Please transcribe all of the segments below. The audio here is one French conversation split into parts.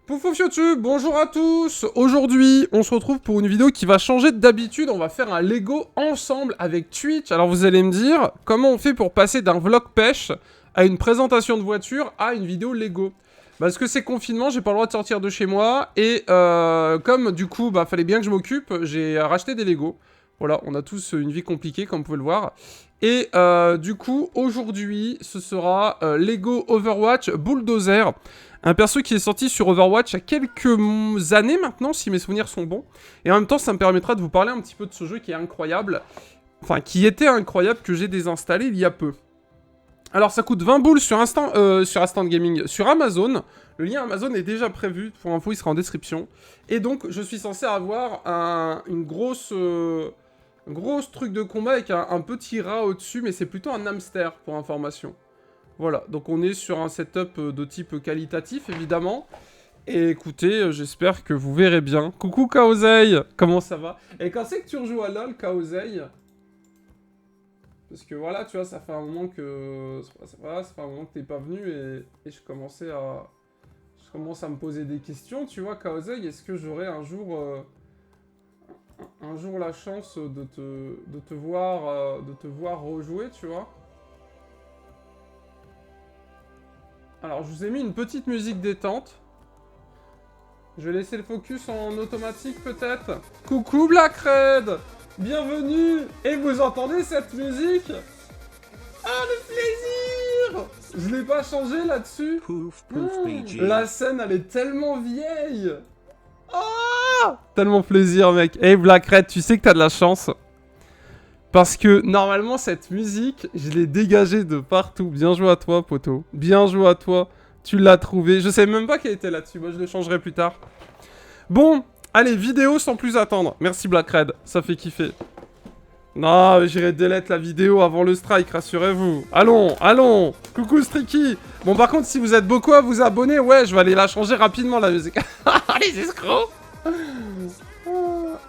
Pouf pouf YouTube, bonjour à tous. Aujourd'hui, on se retrouve pour une vidéo qui va changer d'habitude. On va faire un Lego ensemble avec Twitch. Alors vous allez me dire, comment on fait pour passer d'un vlog pêche à une présentation de voiture à une vidéo Lego? Parce que c'est confinement, j'ai pas le droit de sortir de chez moi. Et comme du coup, fallait bien que je m'occupe, j'ai racheté des Lego. Voilà, on a tous une vie compliquée, comme vous pouvez le voir. Et du coup, aujourd'hui, ce sera Lego Overwatch Bulldozer. Un perso qui est sorti sur Overwatch il y a quelques années maintenant, si mes souvenirs sont bons. Et en même temps, ça me permettra de vous parler un petit peu de ce jeu qui est incroyable. Enfin, qui était incroyable, que j'ai désinstallé il y a peu. Alors, ça coûte 20 boules sur Instant Gaming, sur Amazon. Le lien Amazon est déjà prévu. Pour info, il sera en description. Et donc, je suis censé avoir une grosse truc de combat avec un petit rat au-dessus. Mais c'est plutôt un hamster, pour information. Voilà, donc on est sur un setup de type qualitatif, évidemment. Et écoutez, j'espère que vous verrez bien. Coucou Kaozei, comment ça va? Et quand c'est que tu rejoues à LoL, Kaozei? Parce que voilà, tu vois, ça fait un moment que... Voilà, ça fait un moment que t'es pas venu et je commence à me poser des questions, tu vois, Kaozei. Est-ce que j'aurai un jour la chance de te voir rejouer, tu vois? Alors, je vous ai mis une petite musique détente. Je vais laisser le focus en automatique, peut-être. Coucou Black Red, bienvenue. Et vous entendez cette musique? Ah, le plaisir! Je l'ai pas changé là-dessus. La scène, elle est tellement vieille. Ah! Tellement plaisir, mec. Hey Black Red, tu sais que t'as de la chance. Parce que, normalement, cette musique, je l'ai dégagée de partout. Bien joué à toi, poteau. Bien joué à toi. Tu l'as trouvé. Je sais même pas qu'elle était là-dessus. Moi, je le changerai plus tard. Bon, allez, vidéo sans plus attendre. Merci, Black Red. Ça fait kiffer. Non, j'irai delete la vidéo avant le strike, rassurez-vous. Allons, allons. Coucou, Streaky. Bon, par contre, si vous êtes beaucoup à vous abonner, ouais, je vais aller la changer rapidement, la musique. Les escrocs.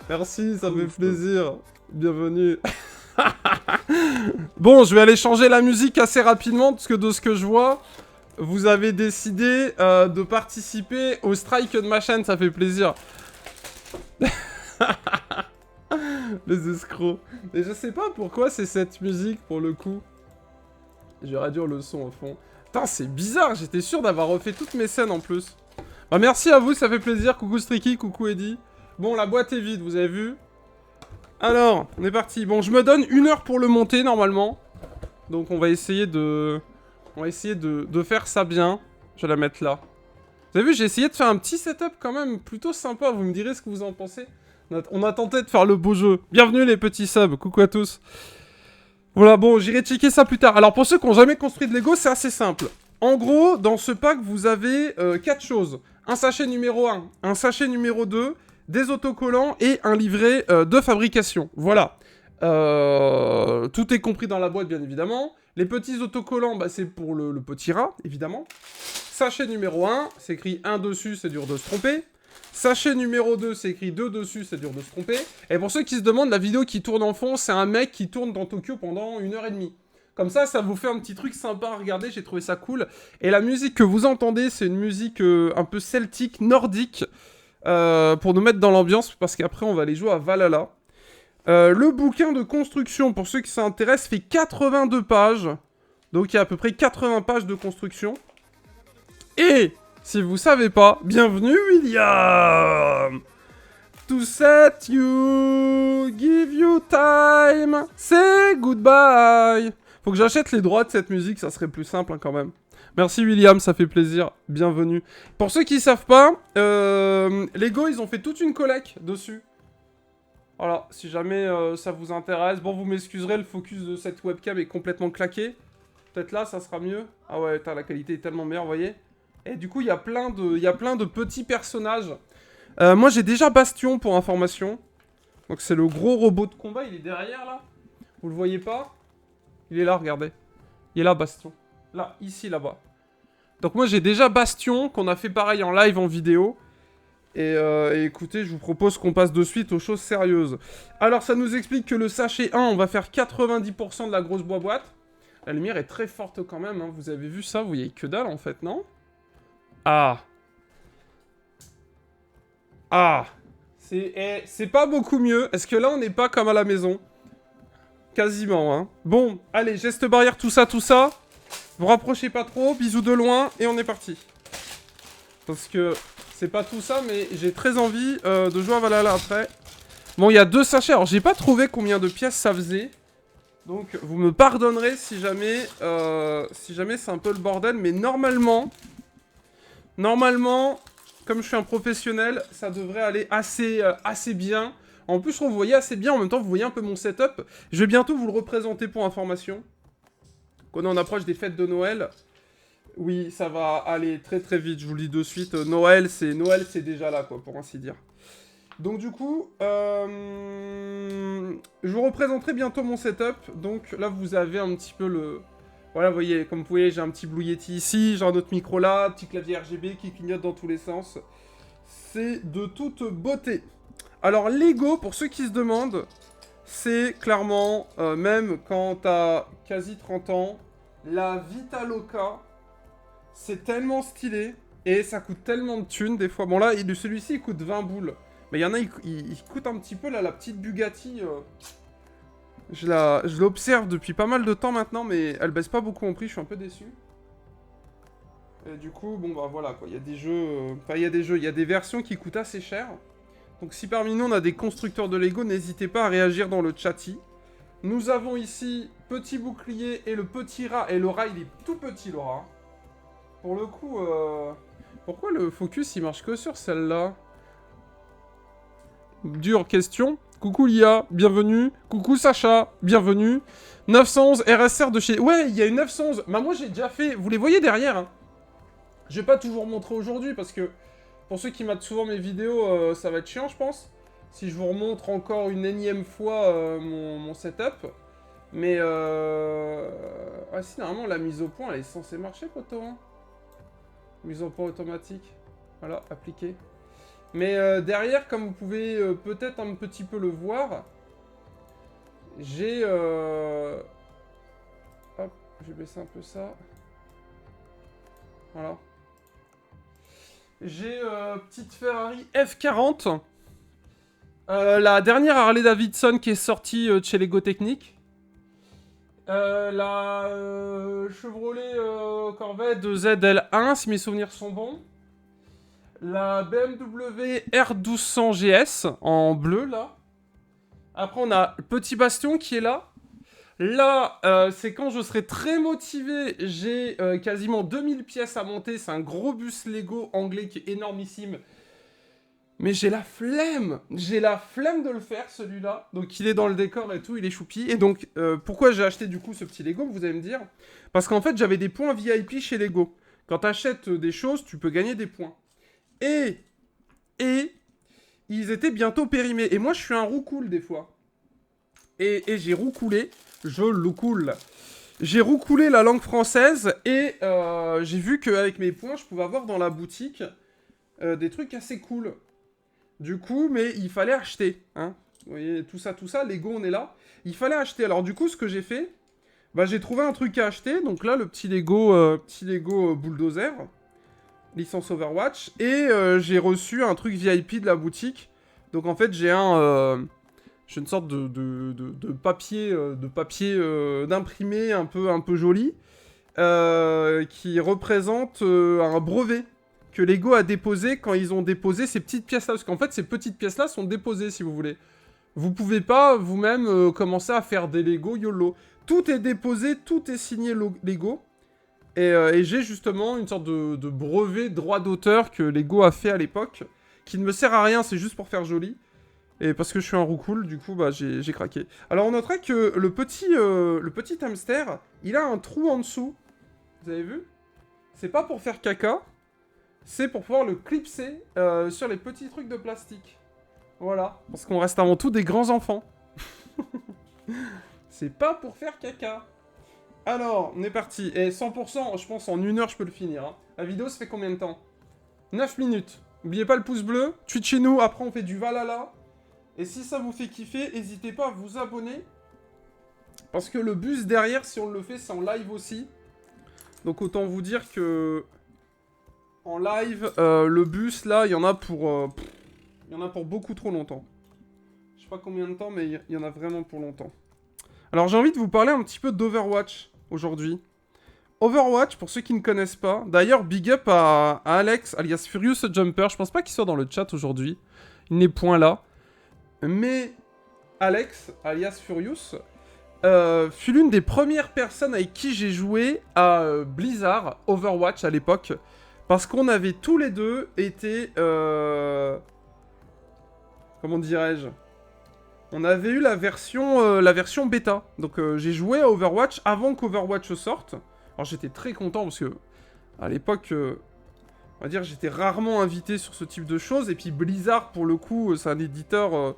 Merci, ça fait plaisir. Bienvenue. Bon, je vais aller changer la musique assez rapidement, parce que de ce que je vois, vous avez décidé de participer au strike de ma chaîne, ça fait plaisir. Les escrocs. Et je sais pas pourquoi c'est cette musique, pour le coup. Je vais réduire le son au fond. Putain, c'est bizarre, j'étais sûr d'avoir refait toutes mes scènes en plus. Bah, merci à vous, ça fait plaisir. Coucou Streaky, coucou Eddie. Bon, la boîte est vide, vous avez vu? Alors, on est parti. Bon, je me donne 1 heure pour le monter, normalement. Donc, on va essayer de faire ça bien. Je vais la mettre là. Vous avez vu, j'ai essayé de faire un petit setup quand même plutôt sympa. Vous me direz ce que vous en pensez. On a tenté de faire le beau jeu. Bienvenue les petits subs. Coucou à tous. Voilà, bon, j'irai checker ça plus tard. Alors, pour ceux qui n'ont jamais construit de Lego, c'est assez simple. En gros, dans ce pack, vous avez 4 choses. Un sachet numéro 1, un sachet numéro 2... des autocollants et un livret de fabrication. Voilà. Tout est compris dans la boîte, bien évidemment. Les petits autocollants, c'est pour le petit rat, évidemment. Sachet numéro 1, c'est écrit 1 dessus, c'est dur de se tromper. Sachet numéro 2, c'est écrit 2 dessus, c'est dur de se tromper. Et pour ceux qui se demandent, la vidéo qui tourne en fond, c'est un mec qui tourne dans Tokyo pendant 1h30. Comme ça vous fait un petit truc sympa à regarder, j'ai trouvé ça cool. Et la musique que vous entendez, c'est une musique un peu celtique, nordique. Pour nous mettre dans l'ambiance, parce qu'après on va aller jouer à Valhalla. Le bouquin de construction, pour ceux qui s'intéressent, fait 82 pages. Donc il y a à peu près 80 pages de construction. Et, si vous savez pas, bienvenue William! To set you, give you time, say goodbye. Faut que j'achète les droits de cette musique, ça serait plus simple quand même. Merci William, ça fait plaisir, bienvenue. Pour ceux qui savent pas, Lego, ils ont fait toute une collecte dessus. Voilà, si jamais ça vous intéresse. Bon, vous m'excuserez, le focus de cette webcam est complètement claqué. Peut-être là, ça sera mieux. Ah ouais, la qualité est tellement meilleure, vous voyez. Et du coup, il y a plein de petits personnages. Moi, j'ai déjà Bastion, pour information. Donc c'est le gros robot de combat, il est derrière, là. Vous le voyez pas? Il est là, regardez. Il est là, Bastion. Là, ici, là-bas. Donc moi j'ai déjà Bastion, qu'on a fait pareil en live, en vidéo. Et écoutez, je vous propose qu'on passe de suite aux choses sérieuses. Alors ça nous explique que le sachet 1, on va faire 90% de la grosse boîte. La lumière est très forte quand même, hein. Vous avez vu ça, vous voyez que dalle en fait, non? Ah. Ah, c'est pas beaucoup mieux. Est-ce que là, on n'est pas comme à la maison? Quasiment, hein. Bon, allez, geste barrière, tout ça, tout ça. Vous rapprochez pas trop, bisous de loin, et on est parti. Parce que c'est pas tout ça, mais j'ai très envie de jouer à Valhalla après. Bon, il y a 2 sachets. Alors, j'ai pas trouvé combien de pièces ça faisait. Donc, vous me pardonnerez si jamais c'est un peu le bordel. Mais normalement, comme je suis un professionnel, ça devrait aller assez bien. En plus, vous voyez assez bien. En même temps, vous voyez un peu mon setup. Je vais bientôt vous le représenter pour information. Quand on approche des fêtes de Noël, oui, ça va aller très très vite. Je vous le dis de suite. Noël, c'est déjà là, quoi, pour ainsi dire. Donc du coup, je vous représenterai bientôt mon setup. Donc là, vous avez un petit peu le... Voilà, vous voyez, comme vous voyez, j'ai un petit Blue Yeti ici, j'ai un autre micro là, petit clavier RGB qui clignote dans tous les sens. C'est de toute beauté. Alors, Lego, pour ceux qui se demandent, c'est clairement, même quand t'as quasi 30 ans, la Vitaloca, c'est tellement stylé, et ça coûte tellement de thunes, des fois. Bon là, celui-ci, il coûte 20 boules. Mais il y en a, il coûte un petit peu, là, la petite Bugatti. Je l'observe depuis pas mal de temps maintenant, mais elle baisse pas beaucoup en prix, je suis un peu déçu. Et du coup, bon bah voilà, quoi, il y a des jeux... Enfin, il y a des versions qui coûtent assez cher. Donc si parmi nous, on a des constructeurs de Lego, n'hésitez pas à réagir dans le chatty. Nous avons ici petit bouclier et le petit rat. Et le rat, il est tout petit, le rat. Pour le coup, pourquoi le focus, il marche que sur celle-là? Dure question. Coucou Lia, bienvenue. Coucou Sacha, bienvenue. 911 RSR de chez... Ouais, il y a une 911. Bah moi j'ai déjà fait... Vous les voyez derrière, hein. Je vais pas toujours montrer aujourd'hui parce que... Pour ceux qui matent souvent mes vidéos, ça va être chiant, je pense. Si je vous remontre encore une énième fois mon setup. Mais ah si, normalement la mise au point, elle est censée marcher, poteau, hein. Mise au point automatique. Voilà, appliqué. Mais derrière, comme vous pouvez peut-être un petit peu le voir, j'ai... Hop, je vais baisser un peu ça. Voilà. J'ai petite Ferrari F40. La dernière Harley Davidson qui est sortie de chez Lego Technique. La Chevrolet Corvette ZL1, si mes souvenirs sont bons. La BMW R1200 GS en bleu, là. Après, on a le petit Bastion qui est là. Là, c'est quand je serai très motivé. J'ai quasiment 2000 pièces à monter. C'est un gros bus Lego anglais qui est énormissime. Mais j'ai la flemme. J'ai la flemme de le faire, celui-là. Donc, il est dans le décor et tout. Il est choupi. Et donc, pourquoi j'ai acheté, du coup, ce petit Lego, vous allez me dire? Parce qu'en fait, j'avais des points VIP chez Lego. Quand t'achètes des choses, tu peux gagner des points. Et ils étaient bientôt périmés. Et moi, je suis un roucoule, des fois. Et j'ai roucoulé. Je loucoule. J'ai roucoulé la langue française et j'ai vu qu'avec mes points, je pouvais avoir dans la boutique des trucs assez cool. Du coup, mais il fallait acheter. Hein. Vous voyez, tout ça, Lego, on est là. Il fallait acheter. Alors du coup, ce que j'ai fait, bah, j'ai trouvé un truc à acheter. Donc là, le petit Lego Bulldozer, licence Overwatch. Et j'ai reçu un truc VIP de la boutique. Donc en fait, j'ai j'ai une sorte de papier, d'imprimé un peu joli, qui représente un brevet que Lego a déposé quand ils ont déposé ces petites pièces-là. Parce qu'en fait, ces petites pièces-là sont déposées, si vous voulez. Vous pouvez pas, vous-même, commencer à faire des Lego YOLO. Tout est déposé, tout est signé Lego. Et j'ai justement une sorte de brevet droit d'auteur que Lego a fait à l'époque, qui ne me sert à rien, c'est juste pour faire joli. Et parce que je suis un roucoule, du coup, bah, j'ai craqué. Alors, on noterait que le petit hamster, il a un trou en dessous. Vous avez vu? C'est pas pour faire caca, c'est pour pouvoir le clipser sur les petits trucs de plastique. Voilà. Parce qu'on reste avant tout des grands enfants. C'est pas pour faire caca. Alors, on est parti. Et 100%, je pense, en 1 heure, je peux le finir. Hein. La vidéo, ça fait combien de temps? 9 minutes. N'oubliez pas le pouce bleu. Twitchez-nous, après on fait du Valhalla. Et si ça vous fait kiffer, n'hésitez pas à vous abonner. Parce que le bus derrière, si on le fait, c'est en live aussi. Donc autant vous dire que... En live, le bus, là, il y en a pour... Il y en a pour beaucoup trop longtemps. Je sais pas combien de temps, mais il y en a vraiment pour longtemps. Alors j'ai envie de vous parler un petit peu d'Overwatch aujourd'hui. Overwatch, pour ceux qui ne connaissent pas. D'ailleurs, big up à Alex, alias Furious Jumper. Je pense pas qu'il soit dans le chat aujourd'hui. Il n'est point là. Mais Alex, alias Furious, fut l'une des premières personnes avec qui j'ai joué à Blizzard, Overwatch à l'époque. Parce qu'on avait tous les deux été... comment dirais-je? On avait eu la version bêta. Donc j'ai joué à Overwatch avant qu'Overwatch sorte. Alors j'étais très content parce que à l'époque, on va dire, j'étais rarement invité sur ce type de choses. Et puis Blizzard, pour le coup, c'est un éditeur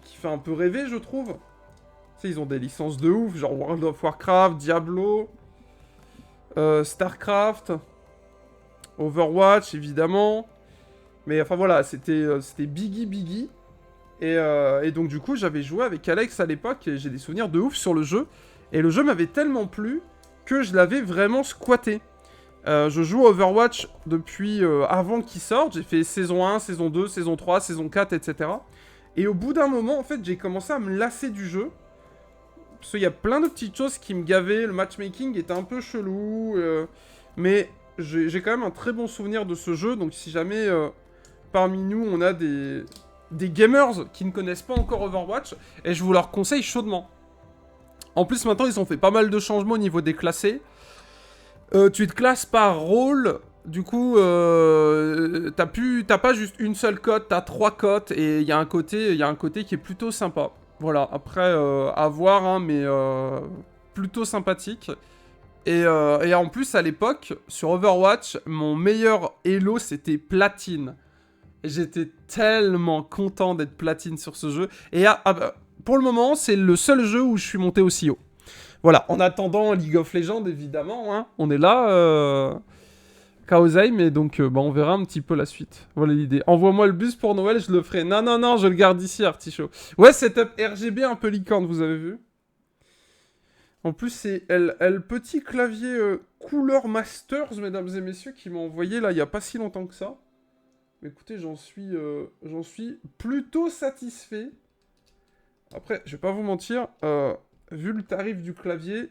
qui fait un peu rêver, je trouve. Tu sais, ils ont des licences de ouf, genre World of Warcraft, Diablo, Starcraft, Overwatch, évidemment. Mais enfin voilà, c'était Biggie. Et donc du coup, j'avais joué avec Alex à l'époque et j'ai des souvenirs de ouf sur le jeu. Et le jeu m'avait tellement plu que je l'avais vraiment squatté. Je joue à Overwatch depuis avant qu'il sorte. J'ai fait saison 1, saison 2, saison 3, saison 4, etc. Et au bout d'un moment, en fait, j'ai commencé à me lasser du jeu. Parce qu'il y a plein de petites choses qui me gavaient. Le matchmaking était un peu chelou. Mais j'ai quand même un très bon souvenir de ce jeu. Donc si jamais parmi nous, on a des gamers qui ne connaissent pas encore Overwatch, et je vous leur conseille chaudement. En plus, maintenant, ils ont fait pas mal de changements au niveau des classés. Tu te classes par rôle. Du coup, t'as pas juste une seule cote, t'as 3 cotes, et il y a un côté qui est plutôt sympa. Voilà, après, à voir, hein, mais plutôt sympathique. Et en plus, à l'époque, sur Overwatch, mon meilleur elo, c'était Platine. Et j'étais tellement content d'être platine sur ce jeu. Et pour le moment, c'est le seul jeu où je suis monté aussi haut. Voilà, en attendant League of Legends, évidemment, hein, on est là, Kaosai, mais donc on verra un petit peu la suite. Voilà l'idée. Envoie-moi le bus pour Noël, je le ferai. Non, je le garde ici, Artichaut. Ouais, setup RGB un peu licorne, vous avez vu? En plus, c'est le petit clavier couleur Masters, mesdames et messieurs, qui m'a envoyé là, il n'y a pas si longtemps que ça. Écoutez, j'en suis plutôt satisfait. Après, je vais pas vous mentir, vu le tarif du clavier,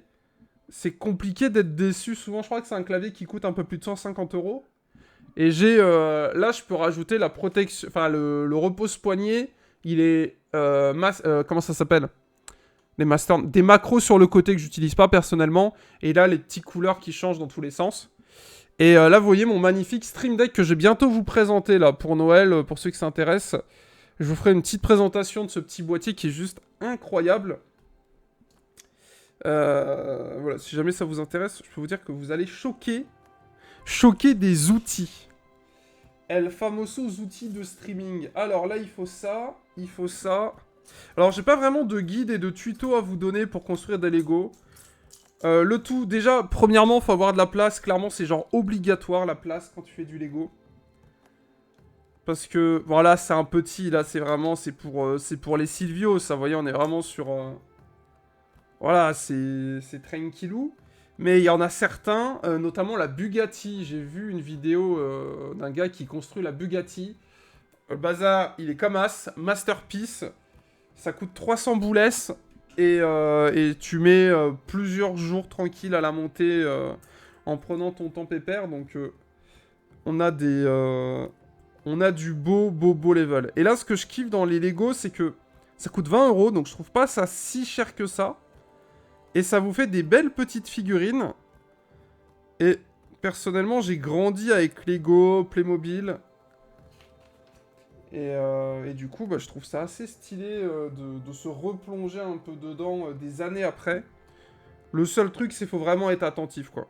c'est compliqué d'être déçu. Souvent, je crois que c'est un clavier qui coûte un peu plus de 150 €. Et là, je peux rajouter la protection... Enfin, le repose-poignet, il est... comment ça s'appelle? Des macros sur le côté que j'utilise pas personnellement. Et là, les petites couleurs qui changent dans tous les sens. Et là, vous voyez mon magnifique Stream Deck que je vais bientôt vous présenter là pour Noël, pour ceux qui s'intéressent. Je vous ferai une petite présentation de ce petit boîtier qui est juste incroyable. Voilà, si jamais ça vous intéresse, je peux vous dire que vous allez choquer des outils. El famoso outils de streaming. Alors là, il faut ça. Alors, j'ai pas vraiment de guide et de tuto à vous donner pour construire des Lego. Le tout, déjà, premièrement, faut avoir de la place. Clairement, c'est genre obligatoire, la place, quand tu fais du Lego. Parce que, voilà, c'est un petit, là, c'est pour les Silvio, ça, vous voyez, on est vraiment sur... Voilà, c'est tranquillou. Mais il y en a certains, notamment la Bugatti. J'ai vu une vidéo d'un gars qui construit la Bugatti. Le bazar, il est comme as, masterpiece. Ça coûte 300 boulesses. Et tu mets plusieurs jours tranquilles à la montée en prenant ton temps pépère. Donc on a du beau level. Et là, ce que je kiffe dans les Lego, c'est que ça coûte 20 €. Donc je trouve pas ça si cher que ça. Et ça vous fait des belles petites figurines. Et personnellement, j'ai grandi avec Lego, Playmobil. Et du coup, je trouve ça assez stylé de se replonger un peu dedans des années après. Le seul truc, c'est qu'il faut vraiment être attentif, quoi.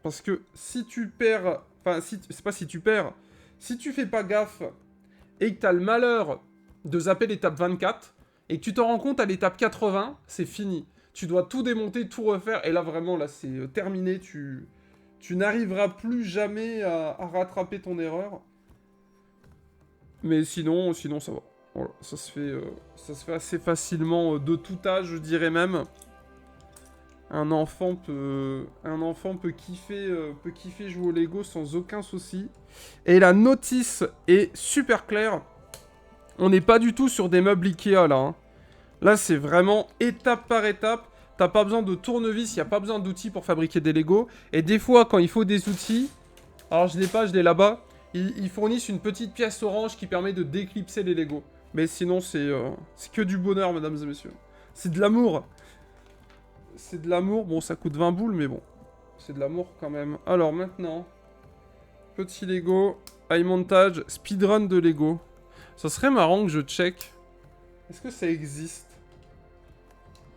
Parce que si tu perds... Enfin, c'est pas si tu perds. Si tu fais pas gaffe et que t'as le malheur de zapper l'étape 24 et que tu te rends compte à l'étape 80, c'est fini. Tu dois tout démonter, tout refaire. Et là, vraiment, là, c'est terminé. Tu n'arriveras plus jamais à rattraper ton erreur. Mais sinon, ça va. Voilà, ça se fait assez facilement de tout âge, je dirais même. Un enfant peut kiffer jouer au Lego sans aucun souci. Et la notice est super claire. On n'est pas du tout sur des meubles Ikea, là. Hein. Là, c'est vraiment étape par étape. T'as pas besoin de tournevis, il n'y a pas besoin d'outils pour fabriquer des Lego. Et des fois, quand il faut des outils... Alors, je l'ai pas, je l'ai là-bas. Ils fournissent une petite pièce orange qui permet de déclipser les Lego. Mais sinon, c'est que du bonheur, mesdames et messieurs. C'est de l'amour. C'est de l'amour. Bon, ça coûte 20 boules, mais bon. C'est de l'amour quand même. Alors, maintenant... Petit Lego. High montage. Speedrun de Lego. Ça serait marrant que je check. Est-ce que ça existe?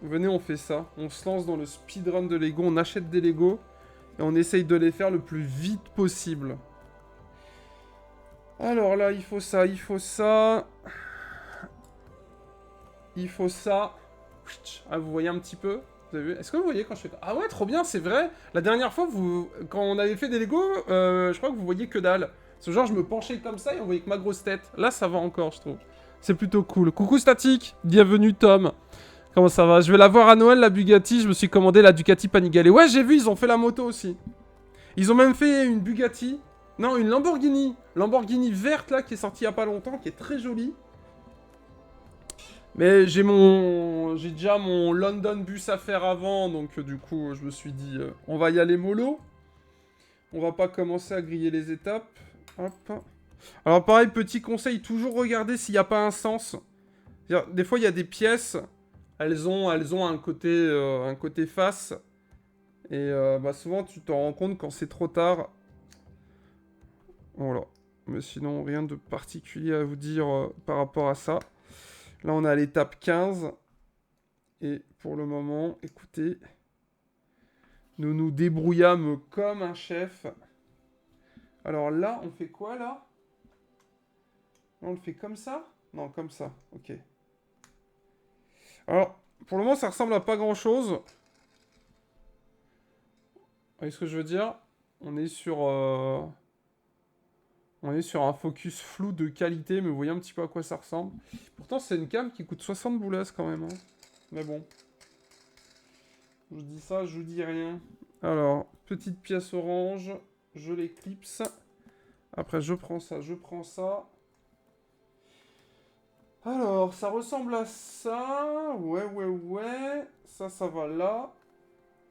Venez, on fait ça. On se lance dans le speedrun de Lego. On achète des Lego. Et on essaye de les faire le plus vite possible. Alors là, il faut ça, il faut ça. Il faut ça. Ah, vous voyez un petit peu? Vous avez vu? Est-ce que vous voyez quand je fais... Ah ouais, trop bien, c'est vrai. La dernière fois, quand on avait fait des Lego, je crois que vous voyez que dalle. Ce genre, je me penchais comme ça et on voyait que ma grosse tête. Là, ça va encore, je trouve. C'est plutôt cool. Coucou Statique. Bienvenue, Tom. Comment ça va? Je vais la voir à Noël, la Bugatti. Je me suis commandé la Ducati Panigale. Ouais, j'ai vu, ils ont fait la moto aussi. Ils ont même fait une Bugatti. Non, une Lamborghini. Lamborghini verte, là, qui est sortie il y a pas longtemps, qui est très jolie. Mais j'ai déjà mon London bus à faire avant, donc du coup, je me suis dit, on va y aller mollo. On va pas commencer à griller les étapes. Hop. Alors pareil, petit conseil, toujours regarder s'il n'y a pas un sens. Des fois, il y a des pièces, elles ont un côté face. Et bah souvent, tu t'en rends compte quand c'est trop tard. Voilà. Mais sinon, rien de particulier à vous dire par rapport à ça. Là, on est à l'étape 15. Et pour le moment, écoutez, nous nous débrouillâmes comme un chef. Alors là, on fait quoi, là? On le fait comme ça? Non, comme ça. Ok. Alors, pour le moment, ça ressemble à pas grand-chose. Vous voyez ce que je veux dire? On est sur un focus flou de qualité, mais vous voyez un petit peu à quoi ça ressemble. Pourtant, c'est une cam qui coûte 60 boulasses quand même. Hein. Mais bon. Je dis ça, je dis rien. Alors, petite pièce orange. Je l'éclipse. Après, je prends ça, je prends ça. Alors, ça ressemble à ça. Ouais. Ça va là.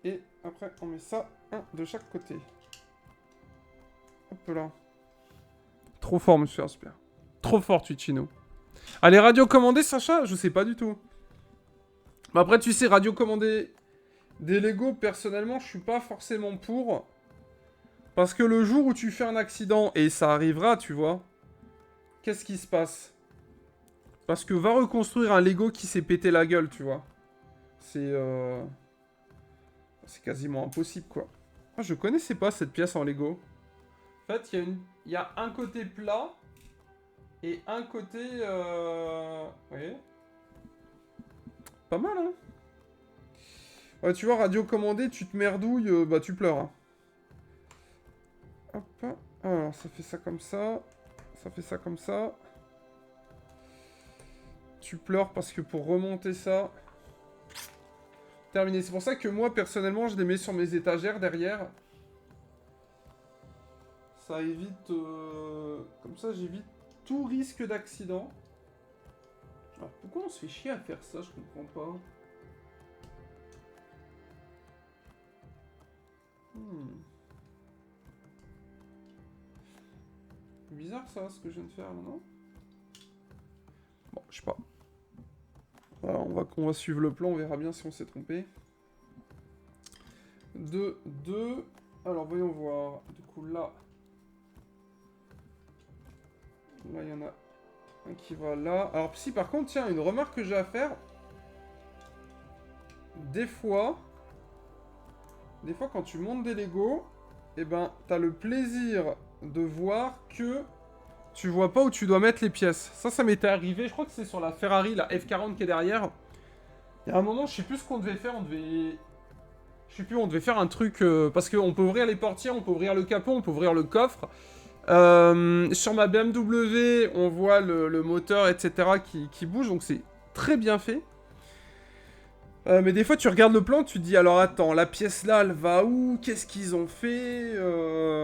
Et après, on met ça, un de chaque côté. Hop là. Trop fort, monsieur Asper. Trop fort, Twitchino. Allez, radio commandé, Sacha? Je sais pas du tout. Mais après, tu sais, radio commandé des Lego, personnellement, je suis pas forcément pour. Parce que le jour où tu fais un accident, et ça arrivera, tu vois, qu'est-ce qui se passe? Parce que va reconstruire un Lego qui s'est pété la gueule, tu vois. C'est quasiment impossible, quoi. Ah, je connaissais pas cette pièce en Lego. En fait, il y a un côté plat et un côté... Vous voyez? Pas mal, hein? Ouais, tu vois, radio commandé, tu te merdouilles, bah tu pleures. Hein. Hop. Alors, ça fait ça comme ça. Ça fait ça comme ça. Tu pleures parce que pour remonter ça... Terminé. C'est pour ça que moi, personnellement, je les mets sur mes étagères derrière. Ça évite... Comme ça, j'évite tout risque d'accident. Alors, pourquoi on se fait chier à faire ça? Je comprends pas. Bizarre ça, ce que je viens de faire, non? Bon, je sais pas. Voilà, on va suivre le plan, on verra bien si on s'est trompé. 2. Alors, voyons voir. Du coup, là... Là, il y en a un qui va là. Alors, si, par contre, tiens, une remarque que j'ai à faire. Des fois, quand tu montes des Lego, eh ben, t'as le plaisir de voir que tu vois pas où tu dois mettre les pièces. Ça m'était arrivé, je crois que c'est sur la Ferrari, la F40 qui est derrière. Il y a un moment, je sais plus ce qu'on devait faire, je sais plus, on devait faire un truc... parce qu'on peut ouvrir les portières, on peut ouvrir le capot, on peut ouvrir le coffre. Sur ma BMW, on voit le moteur, etc. qui bouge, donc c'est très bien fait. Mais des fois, tu regardes le plan, tu te dis, alors attends, la pièce là, elle va où? Qu'est-ce qu'ils ont fait?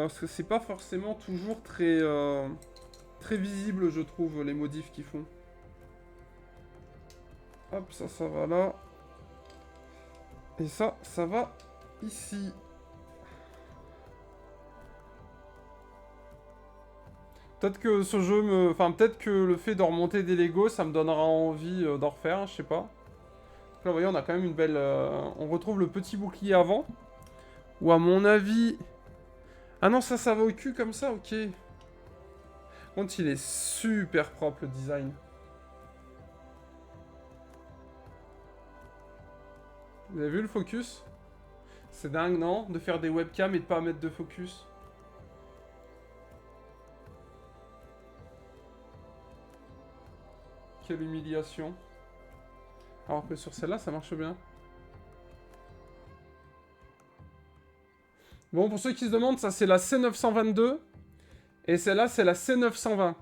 Parce que c'est pas forcément toujours très visible, je trouve, les modifs qu'ils font. Hop, ça va là. Et ça va ici. Peut-être que ce jeu me... Enfin, peut-être que le fait de remonter des Lego, ça me donnera envie d'en refaire, je sais pas. Là, vous voyez, on a quand même une belle... On retrouve le petit bouclier avant. Ou à mon avis... Ah non, ça va au cul comme ça, ok. Par contre, il est super propre, le design. Vous avez vu le focus? C'est dingue, non? De faire des webcams et de pas mettre de focus. Quelle humiliation. Alors que sur celle-là, ça marche bien. Bon, pour ceux qui se demandent, ça c'est la C922. Et celle-là, c'est la C920.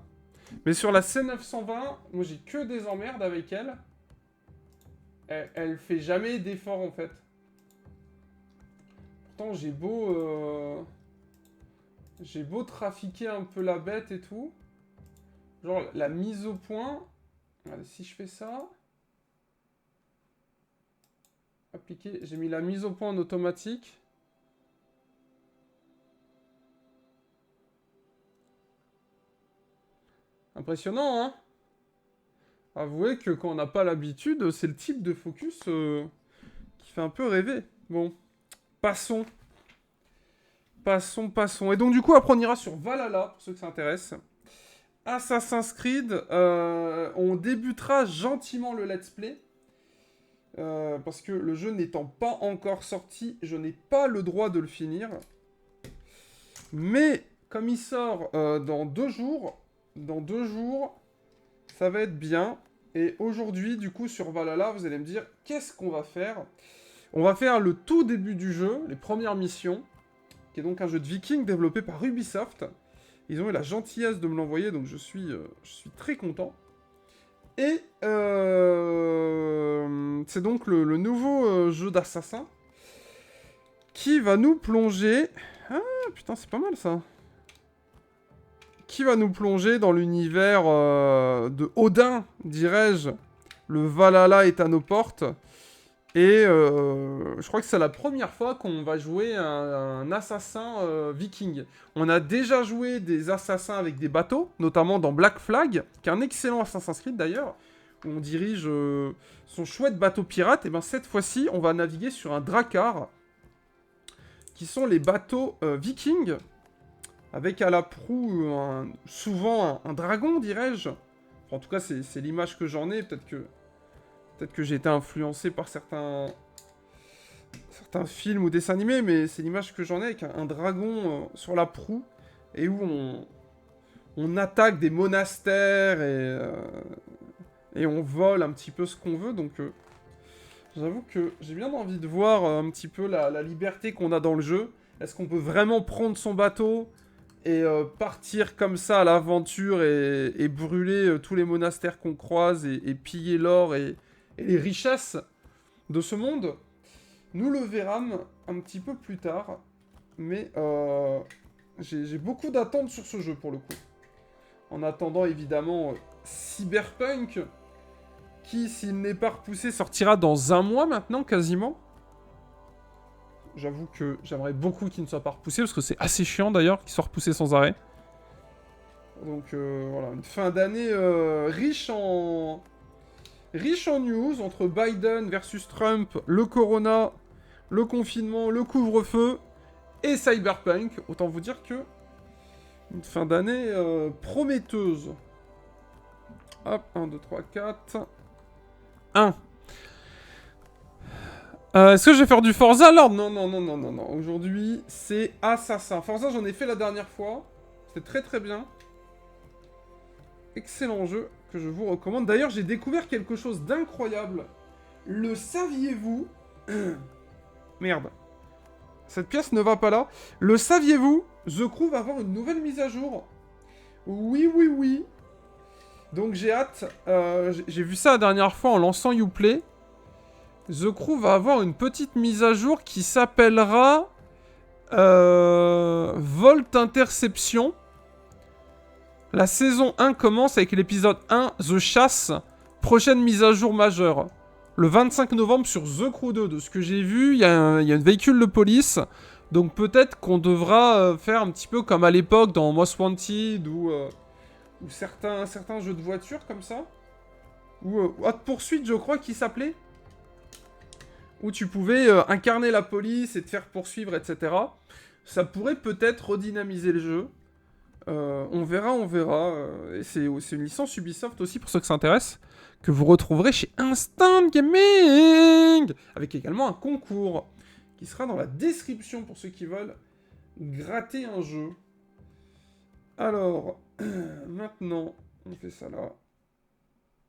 Mais sur la C920, moi j'ai que des emmerdes avec elle. Elle fait jamais d'effort en fait. Pourtant, j'ai beau trafiquer un peu la bête et tout. Genre, la mise au point... Allez, si je fais ça... Appliquer... J'ai mis la mise au point en automatique. Impressionnant, hein? Avouez que quand on n'a pas l'habitude, c'est le type de focus qui fait un peu rêver. Bon, passons. Passons. Et donc du coup, après on ira sur Valhalla, pour ceux que ça intéresse. Assassin's Creed, on débutera gentiment le let's play. Parce que le jeu n'étant pas encore sorti, je n'ai pas le droit de le finir. Mais, comme il sort dans 2 jours, ça va être bien. Et aujourd'hui, du coup, sur Valhalla, vous allez me dire, qu'est-ce qu'on va faire? On va faire le tout début du jeu, les premières missions, qui est donc un jeu de viking développé par Ubisoft. Ils ont eu la gentillesse de me l'envoyer, donc je suis très content. Et c'est donc le nouveau jeu d'assassin qui va nous plonger... Ah, putain, c'est pas mal, ça. Qui va nous plonger dans l'univers de Odin, dirais-je. Le Valhalla est à nos portes. Et je crois que c'est la première fois qu'on va jouer un assassin viking. On a déjà joué des assassins avec des bateaux, notamment dans Black Flag, qui est un excellent Assassin's Creed d'ailleurs, où on dirige son chouette bateau pirate. Et bien cette fois-ci, on va naviguer sur un drakkar, qui sont les bateaux vikings, avec à la proue souvent un dragon, dirais-je. Enfin, en tout cas, c'est l'image que j'en ai. Peut-être que j'ai été influencé par certains films ou dessins animés, mais c'est l'image que j'en ai avec un dragon sur la proue, et où on attaque des monastères, et on vole un petit peu ce qu'on veut, donc j'avoue que j'ai bien envie de voir un petit peu la liberté qu'on a dans le jeu. Est-ce qu'on peut vraiment prendre son bateau et partir comme ça à l'aventure et brûler tous les monastères qu'on croise et piller l'or et les richesses de ce monde? Nous le verrons un petit peu plus tard, mais j'ai beaucoup d'attentes sur ce jeu pour le coup. En attendant évidemment Cyberpunk, qui s'il n'est pas repoussé sortira dans 1 mois maintenant quasiment. J'avoue que j'aimerais beaucoup qu'il ne soit pas repoussé, parce que c'est assez chiant d'ailleurs qu'il soit repoussé sans arrêt. Donc voilà, une fin d'année riche en news, entre Biden versus Trump, le corona, le confinement, le couvre-feu et Cyberpunk. Autant vous dire que une fin d'année prometteuse. Hop, 1, 2, 3, 4... 1. Est-ce que je vais faire du Forza alors? Non. Aujourd'hui, c'est Assassin. Forza, j'en ai fait la dernière fois. C'était très très bien. Excellent jeu que je vous recommande. D'ailleurs, j'ai découvert quelque chose d'incroyable. Le saviez-vous? Merde. Cette pièce ne va pas là. Le saviez-vous? The Crew va avoir une nouvelle mise à jour. Oui. Donc j'ai hâte. J'ai vu ça la dernière fois en lançant Uplay. The Crew va avoir une petite mise à jour qui s'appellera Volt Interception. La saison 1 commence avec l'épisode 1, The Chasse. Prochaine mise à jour majeure. le 25 novembre sur The Crew 2. De ce que j'ai vu, il y a un véhicule de police. Donc peut-être qu'on devra faire un petit peu comme à l'époque dans Most Wanted ou certains jeux de voiture comme ça. Ou Hot Poursuite, je crois, qui s'appelait. Où tu pouvais incarner la police et te faire poursuivre, etc. Ça pourrait peut-être redynamiser le jeu. On verra, on verra. Et c'est une licence Ubisoft aussi, pour ceux que ça intéresse, que vous retrouverez chez Instant Gaming, avec également un concours qui sera dans la description pour ceux qui veulent gratter un jeu. Alors, maintenant, on fait ça là.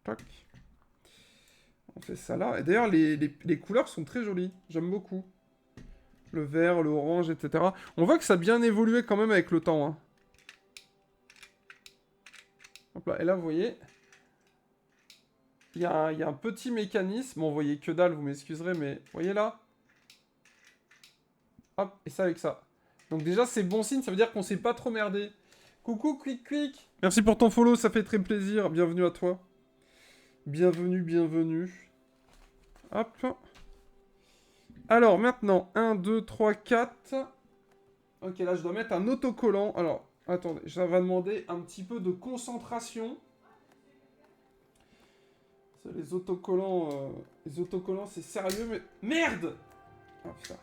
Tac. On fait ça là. Et d'ailleurs, les couleurs sont très jolies. J'aime beaucoup. Le vert, l'orange, etc. On voit que ça a bien évolué quand même avec le temps. Hein. Hop là. Et là, vous voyez, il y a un petit mécanisme. Bon, vous voyez que dalle, vous m'excuserez, mais vous voyez là. Hop, et ça avec ça. Donc déjà, c'est bon signe, ça veut dire qu'on s'est pas trop merdé. Coucou, Quick Quick. Merci pour ton follow, ça fait très plaisir. Bienvenue à toi. Bienvenue, bienvenue. Hop. Alors, maintenant, 1, 2, 3, 4. Ok, là, je dois mettre un autocollant. Alors, attendez, ça va demander un petit peu de concentration. Les autocollants, c'est sérieux, mais... Merde! Oh, putain.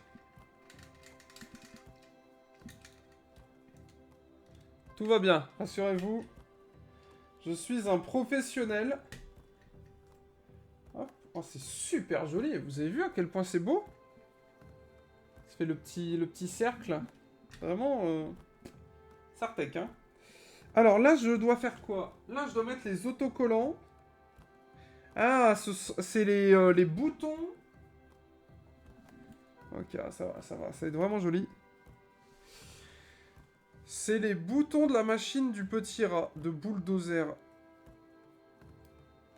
Tout va bien, rassurez-vous. Je suis un professionnel. Hop. Oh, c'est super joli. Vous avez vu à quel point c'est beau? Ça fait le petit cercle. Vraiment, Sartec, hein. Alors là, je dois faire quoi? Là, je dois mettre les autocollants. Ah, c'est les boutons. Ok, ça va, ça va. Ça va être vraiment joli. C'est les boutons de la machine du petit rat, de Bulldozer.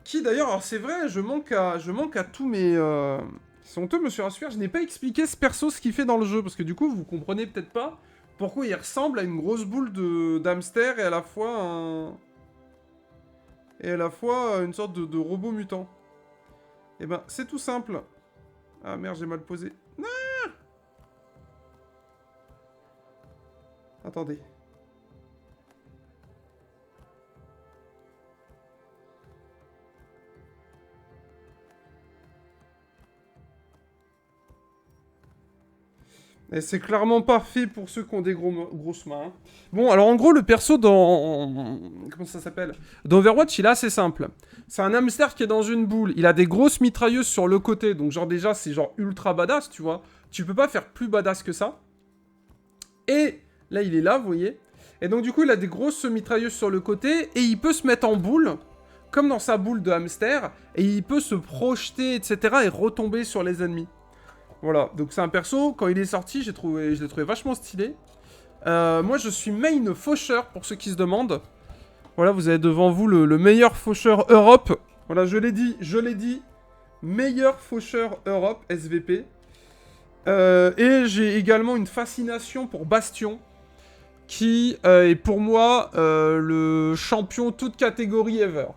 Qui d'ailleurs, alors c'est vrai, je manque à tous mes... C'est honteux, monsieur Rassuer, je n'ai pas expliqué ce perso, ce qu'il fait dans le jeu, parce que du coup, vous comprenez peut-être pas pourquoi il ressemble à une grosse boule d'hamster et à la fois une sorte de robot mutant. Eh ben, c'est tout simple. Ah merde, j'ai mal posé. Ah, attendez. Et c'est clairement pas fait pour ceux qui ont des grosses mains. Hein. Bon, alors en gros, le perso dans... Comment ça s'appelle? Dans Overwatch, il est assez simple. C'est un hamster qui est dans une boule. Il a des grosses mitrailleuses sur le côté. Donc genre déjà, c'est genre ultra badass, tu vois. Tu peux pas faire plus badass que ça. Et là, il est là, vous voyez. Et donc du coup, il a des grosses mitrailleuses sur le côté. Et il peut se mettre en boule, comme dans sa boule de hamster. Et il peut se projeter, etc. et retomber sur les ennemis. Voilà, donc c'est un perso, quand il est sorti, je l'ai trouvé vachement stylé. Moi, je suis main faucheur, pour ceux qui se demandent. Voilà, vous avez devant vous le meilleur faucheur Europe. Voilà, je l'ai dit. Meilleur faucheur Europe, SVP. Et j'ai également une fascination pour Bastion, qui est pour moi le champion toute catégorie ever.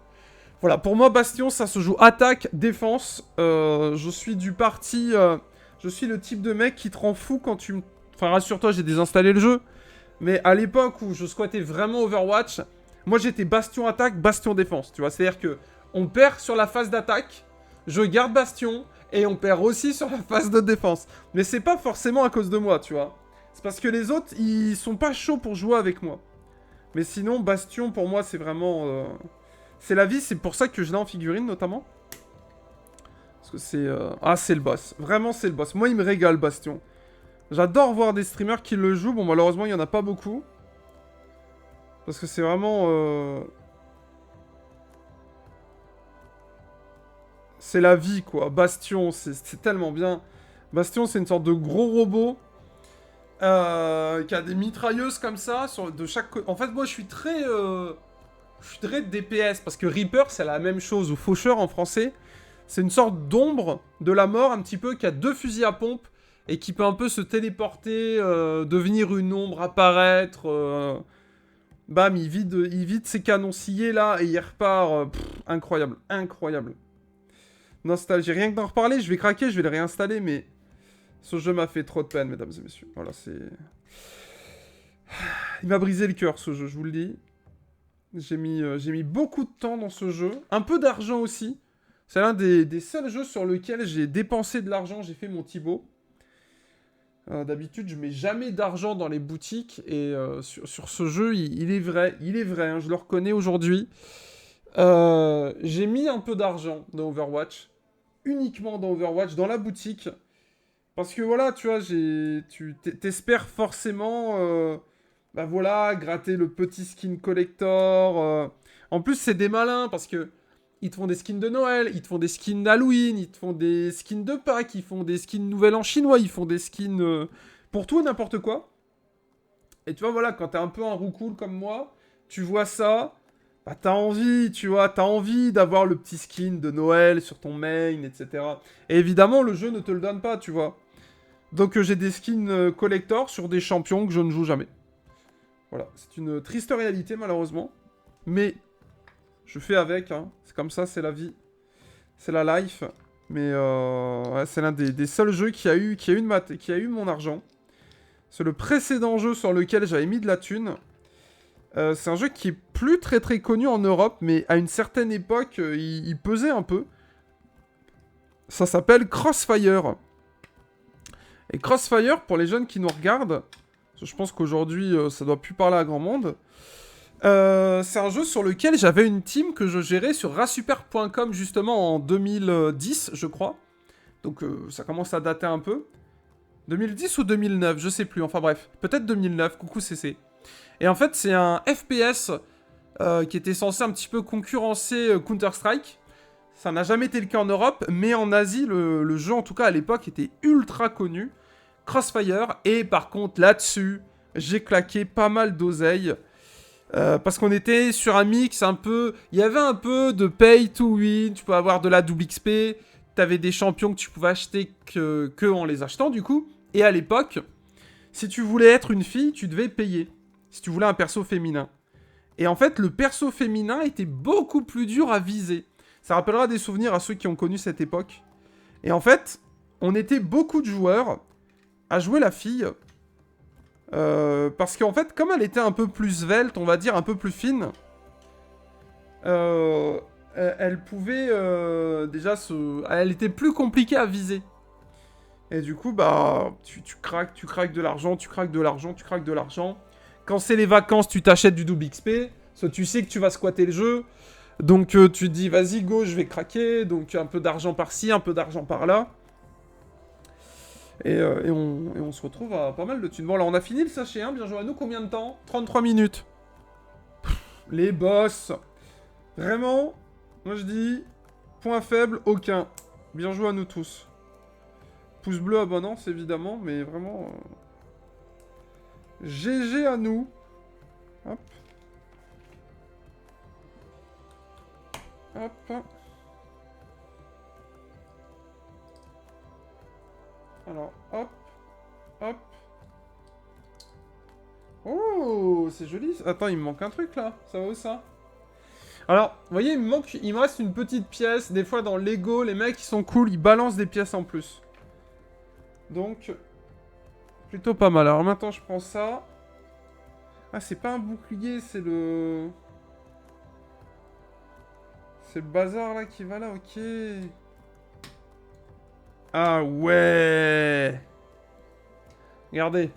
Voilà, pour moi, Bastion, ça se joue attaque, défense. Je suis du parti... je suis le type de mec qui te rend fou quand tu me... Enfin, rassure-toi, j'ai désinstallé le jeu. Mais à l'époque où je squattais vraiment Overwatch, moi j'étais Bastion attaque, Bastion défense. Tu vois, c'est-à-dire que on perd sur la phase d'attaque, je garde Bastion, et on perd aussi sur la phase de défense. Mais c'est pas forcément à cause de moi, tu vois. C'est parce que les autres, ils sont pas chauds pour jouer avec moi. Mais sinon, Bastion, pour moi, c'est vraiment... C'est la vie, c'est pour ça que je l'ai en figurine, notamment. Parce que c'est... Ah, c'est le boss. Vraiment, c'est le boss. Moi, il me régale, Bastion. J'adore voir des streamers qui le jouent. Bon, malheureusement, il n'y en a pas beaucoup. Parce que c'est vraiment... C'est la vie, quoi. Bastion, c'est tellement bien. Bastion, c'est une sorte de gros robot... qui a des mitrailleuses comme ça, de chaque côté. En fait, moi, je suis très DPS, parce que Reaper, c'est la même chose, ou Faucheur en français. C'est une sorte d'ombre de la mort, un petit peu, qui a 2 fusils à pompe, et qui peut un peu se téléporter, devenir une ombre, apparaître... Bam, il vide ses canons sciés, là, et il repart. Incroyable, incroyable. Nostalgie. Rien que d'en reparler, je vais craquer, je vais le réinstaller, mais... Ce jeu m'a fait trop de peine, mesdames et messieurs. Voilà, c'est... Il m'a brisé le cœur, ce jeu, je vous le dis. J'ai mis beaucoup de temps dans ce jeu. Un peu d'argent aussi. C'est l'un des seuls jeux sur lequel j'ai dépensé de l'argent. J'ai fait mon Thibaut. D'habitude, je mets jamais d'argent dans les boutiques. Et sur ce jeu, il est vrai. Il est vrai, hein, je le reconnais aujourd'hui. J'ai mis un peu d'argent dans Overwatch. Uniquement dans Overwatch, dans la boutique. Parce que voilà, tu vois, tu t'espères forcément... bah voilà, gratter le petit skin collector. En plus, c'est des malins parce que ils te font des skins de Noël, ils te font des skins d'Halloween, ils te font des skins de Pâques, ils font des skins Nouvel An chinois, ils font des skins pour tout et n'importe quoi. Et tu vois, voilà, quand t'es un peu un roucoule comme moi, tu vois ça, bah t'as envie, tu vois, t'as envie d'avoir le petit skin de Noël sur ton main, etc. Et évidemment, le jeu ne te le donne pas, tu vois. Donc j'ai des skins collector sur des champions que je ne joue jamais. Voilà, c'est une triste réalité malheureusement. Mais je fais avec, hein. C'est comme ça, c'est la vie. C'est la life. Mais ouais, c'est l'un des seuls jeux qui a eu mon argent. C'est le précédent jeu sur lequel j'avais mis de la thune. C'est un jeu qui est plus très très connu en Europe, mais à une certaine époque, il pesait un peu. Ça s'appelle Crossfire. Et Crossfire, pour les jeunes qui nous regardent, je pense qu'aujourd'hui, ça doit plus parler à grand monde. C'est un jeu sur lequel j'avais une team que je gérais sur rasuper.com justement en 2010, je crois. Donc ça commence à dater un peu. 2010 ou 2009, je sais plus. Enfin bref, peut-être 2009. Coucou CC. Et en fait, c'est un FPS qui était censé un petit peu concurrencer Counter-Strike. Ça n'a jamais été le cas en Europe, mais en Asie, le jeu en tout cas à l'époque était ultra connu. Crossfire. Et par contre, là-dessus, j'ai claqué pas mal d'oseille. Parce qu'on était sur un mix un peu... Il y avait un peu de pay to win, tu peux avoir de la double XP, t'avais des champions que tu pouvais acheter que en les achetant du coup. Et à l'époque, si tu voulais être une fille, tu devais payer. Si tu voulais un perso féminin. Et en fait, le perso féminin était beaucoup plus dur à viser. Ça rappellera des souvenirs à ceux qui ont connu cette époque. Et en fait, on était beaucoup de joueurs à jouer la fille... parce qu'en fait, comme elle était un peu plus svelte, on va dire un peu plus fine, elle pouvait déjà se... Elle était plus compliquée à viser. Et du coup, bah, tu craques de l'argent, tu craques de l'argent, tu craques de l'argent. Quand c'est les vacances, tu t'achètes du double XP, parce que tu sais que tu vas squatter le jeu. Donc tu te dis, vas-y, go, je vais craquer. Donc un peu d'argent par-ci, un peu d'argent par-là. Et on se retrouve à pas mal de thunes. Bon, alors on a fini le sachet 1, bien joué à nous. Combien de temps? 33 minutes. Les boss. Vraiment, moi je dis, point faible, aucun. Bien joué à nous tous. Pouce bleu, abonnance, évidemment, mais vraiment... GG à nous. Hop. Hop. Alors, hop. Hop. Oh, c'est joli. Attends, il me manque un truc, là. Ça va où, ça? Alors, vous voyez, il me reste une petite pièce. Des fois, dans Lego, les mecs, ils sont cool. Ils balancent des pièces en plus. Donc, plutôt pas mal. Alors, maintenant, je prends ça. Ah, c'est pas un bouclier, c'est le... C'est le bazar, là, qui va là, ok. Ah, ouais. Regardez.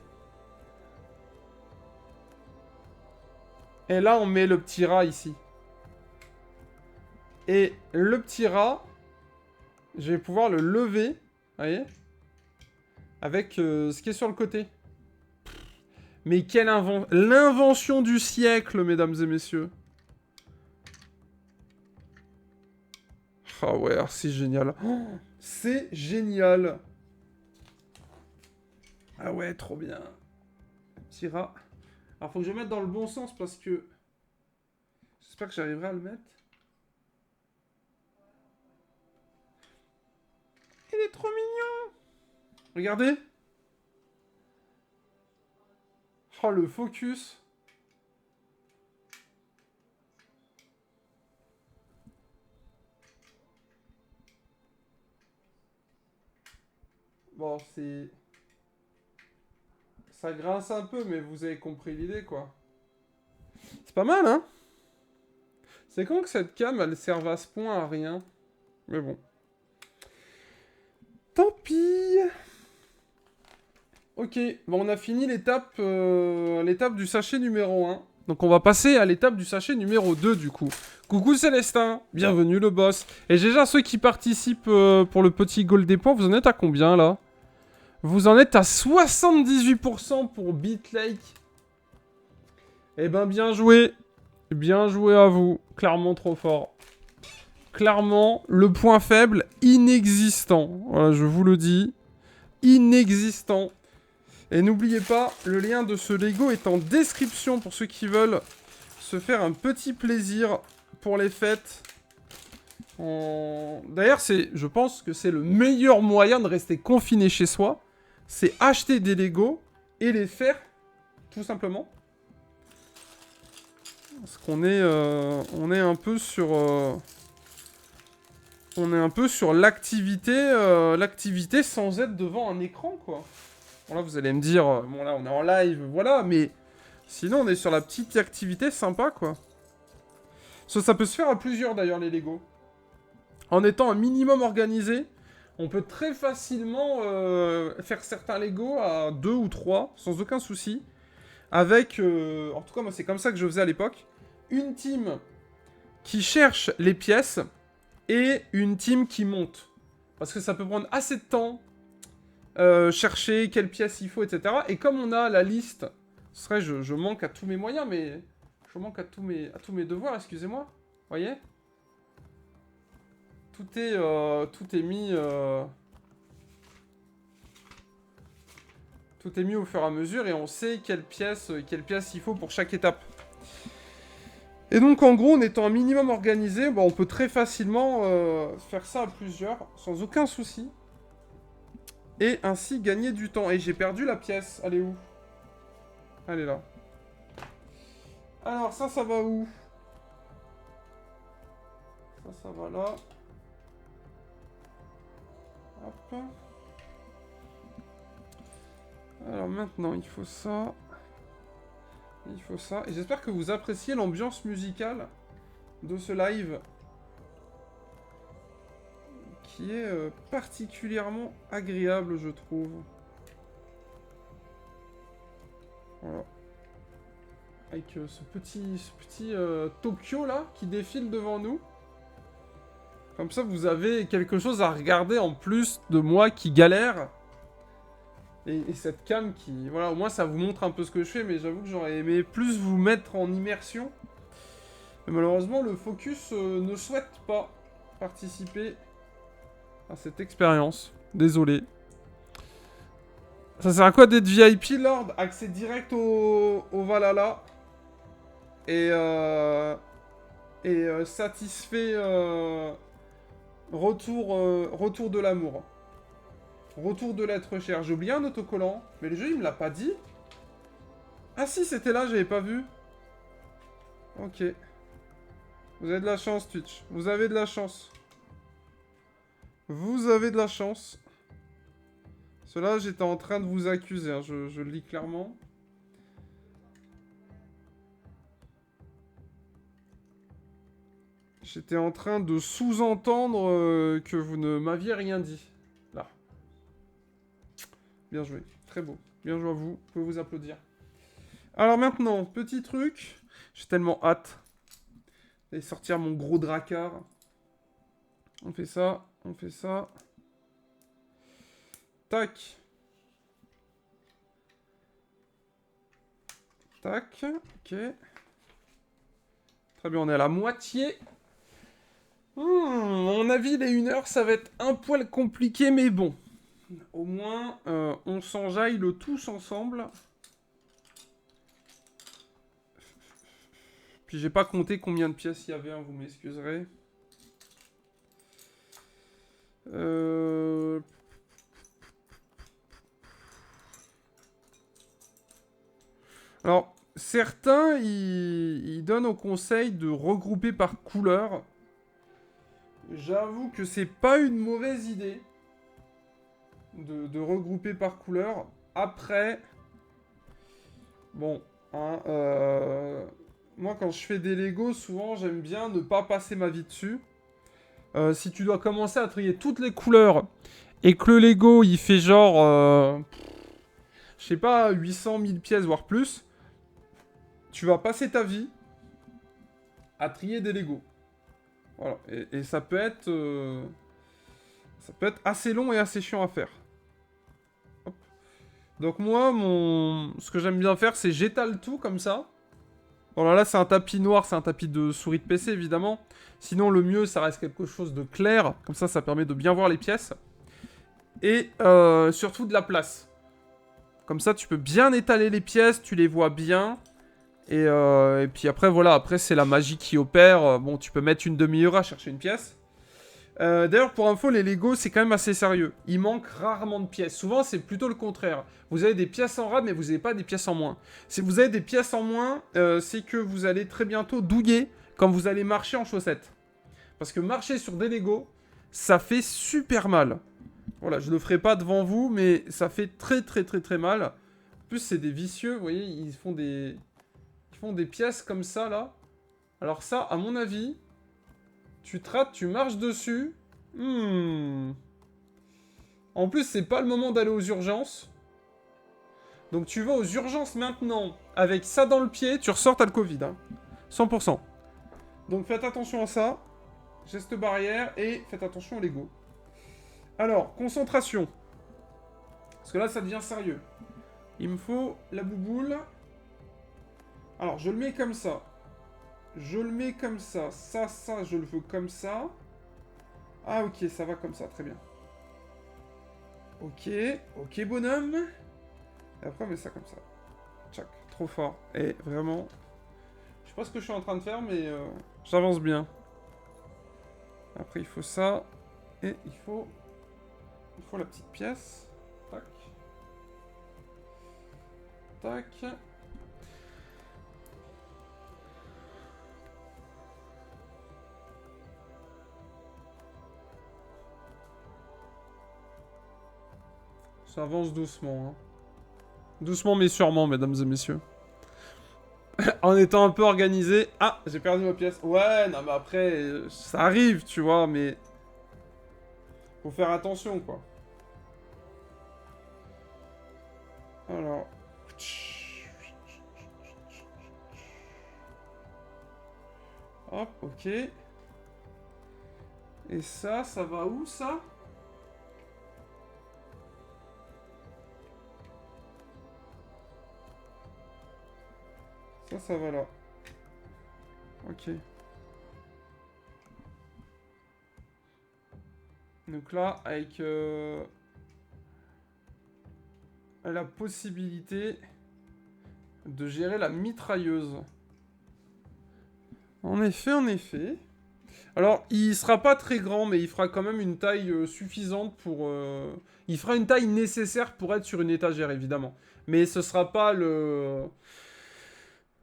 Et là, on met le petit rat ici. Et le petit rat, je vais pouvoir le lever. Vous voyez? Avec ce qui est sur le côté. Mais quelle l'invention du siècle, mesdames et messieurs. Ah ouais, c'est génial. Oh, c'est génial. Ah ouais, trop bien. Petit rat. Alors, faut que je le mette dans le bon sens parce que... J'espère que j'arriverai à le mettre. Il est trop mignon. Regardez. Oh, le focus. Bon, c'est... Ça grince un peu, mais vous avez compris l'idée, quoi. C'est pas mal, hein? C'est con que cette cam, elle serve à ce point à rien. Mais bon. Tant pis. Ok, bon, on a fini l'étape l'étape du sachet numéro 1. Donc on va passer à l'étape du sachet numéro 2, du coup. Coucou Célestin, bienvenue le boss. Et déjà, ceux qui participent pour le petit goal des points, vous en êtes à combien, là? Vous en êtes à 78% pour Beat Lake. Eh ben, bien joué. Bien joué à vous. Clairement trop fort. Clairement, le point faible, inexistant. Voilà, je vous le dis. Inexistant. Et n'oubliez pas, le lien de ce Lego est en description pour ceux qui veulent se faire un petit plaisir pour les fêtes. D'ailleurs, je pense que c'est le meilleur moyen de rester confiné chez soi. C'est acheter des Lego et les faire, tout simplement. Parce qu'on est, on est un peu sur... on est un peu sur l'activité sans être devant un écran, quoi. Bon, là, vous allez me dire, bon, là, on est en live, voilà, mais sinon, on est sur la petite activité sympa, quoi. Ça peut se faire à plusieurs, d'ailleurs, les Lego. En étant un minimum organisé, on peut très facilement faire certains Lego à 2 ou 3, sans aucun souci. Avec, en tout cas, moi, c'est comme ça que je faisais à l'époque, une team qui cherche les pièces et une team qui monte. Parce que ça peut prendre assez de temps, chercher quelle pièce il faut, etc. Et comme on a la liste, ce serait, je manque à tous mes moyens, mais je manque à tous mes devoirs, excusez-moi. Voyez ? Tout est mis... tout est mis au fur et à mesure et on sait quelle pièce il faut pour chaque étape. Et donc en gros, en étant un minimum organisé, bah, on peut très facilement faire ça à plusieurs, sans aucun souci. Et ainsi gagner du temps. Et j'ai perdu la pièce. Elle est où? Elle est là. Alors ça va où? Ça va là. Hop. Alors maintenant, il faut ça. Il faut ça. Et j'espère que vous appréciez l'ambiance musicale de ce live. Qui est particulièrement agréable, je trouve. Voilà. Avec ce petit Tokyo là, qui défile devant nous. Comme ça, vous avez quelque chose à regarder en plus de moi qui galère. Et cette cam qui... Voilà, au moins ça vous montre un peu ce que je fais, mais j'avoue que j'aurais aimé plus vous mettre en immersion. Mais malheureusement, le Focus ne souhaite pas participer à cette expérience. Désolé. Ça sert à quoi d'être VIP, Lord? Accès direct au Valhalla. Et satisfait... retour de l'amour. Retour de l'être cher. J'ai oublié un autocollant. Mais le jeu, il me l'a pas dit. Ah si, c'était là, j'avais pas vu. Ok. Vous avez de la chance, Twitch. Vous avez de la chance. Vous avez de la chance. Cela, j'étais en train de vous accuser. Hein. Je le lis clairement. J'étais en train de sous-entendre que vous ne m'aviez rien dit. Là. Bien joué. Très beau. Bien joué à vous. Vous pouvez vous applaudir. Alors maintenant, petit truc. J'ai tellement hâte d'aller sortir mon gros dracard. On fait ça. On fait ça. Tac. Tac. Ok. Très bien, on est à la moitié. À mon avis, les 1 heure, ça va être un poil compliqué, mais bon. Au moins, on s'enjaille le tous ensemble. Puis j'ai pas compté combien de pièces il y avait, hein, vous m'excuserez. Alors, certains, ils donnent au conseil de regrouper par couleur. J'avoue que c'est pas une mauvaise idée. de regrouper par couleur. Après, bon, hein, moi quand je fais des Lego, souvent j'aime bien ne pas passer ma vie dessus. Si tu dois commencer à trier toutes les couleurs et que le Lego il fait genre, je sais pas, 800 000 pièces voire plus, tu vas passer ta vie à trier des Lego. Voilà, et ça peut être assez long et assez chiant à faire. Hop. Donc moi, ce que j'aime bien faire, c'est j'étale tout comme ça. Bon là c'est un tapis noir, c'est un tapis de souris de PC évidemment. Sinon le mieux ça reste quelque chose de clair, comme ça permet de bien voir les pièces. Et surtout de la place. Comme ça tu peux bien étaler les pièces, tu les vois bien. Et puis après voilà, après c'est la magie qui opère. Bon tu peux mettre une demi-heure à chercher une pièce. D'ailleurs, pour info, les Lego, c'est quand même assez sérieux. Il manque rarement de pièces. Souvent, c'est plutôt le contraire. Vous avez des pièces en rade, mais vous n'avez pas des pièces en moins. Si vous avez des pièces en moins, c'est que vous allez très bientôt douiller quand vous allez marcher en chaussettes. Parce que marcher sur des Lego, ça fait super mal. Voilà, je ne le ferai pas devant vous, mais ça fait très très très très mal. En plus, c'est des vicieux, vous voyez, ils font des pièces comme ça, là. Alors ça, à mon avis... Tu te rates, tu marches dessus. En plus, c'est pas le moment d'aller aux urgences. Donc tu vas aux urgences maintenant. Avec ça dans le pied, tu ressors, t'as le Covid. Hein. 100%. Donc faites attention à ça. Geste barrière et faites attention au Lego. Alors, concentration. Parce que là, ça devient sérieux. Il me faut la bouboule. Alors, je le mets comme ça. Je le mets comme ça. Ça, je le veux comme ça. Ah, ok, ça va comme ça. Très bien. Ok, bonhomme. Et après, on met ça comme ça. Tchac, trop fort. Et vraiment... Je sais pas ce que je suis en train de faire, mais j'avance bien. Après, il faut ça. Et il faut la petite pièce. Tac. Tac. Ça avance doucement. Hein. Doucement mais sûrement, mesdames et messieurs. En étant un peu organisé... Ah, j'ai perdu ma pièce. Ouais, non mais après, ça arrive, tu vois, mais... Faut faire attention, quoi. Alors... Hop, ok. Et ça va où, ça? Ça va là. Ok. Donc là, avec la possibilité de gérer la mitrailleuse. En effet, en effet. Alors, il sera pas très grand, mais il fera quand même une taille suffisante pour... Il fera une taille nécessaire pour être sur une étagère, évidemment. Mais ce sera pas le...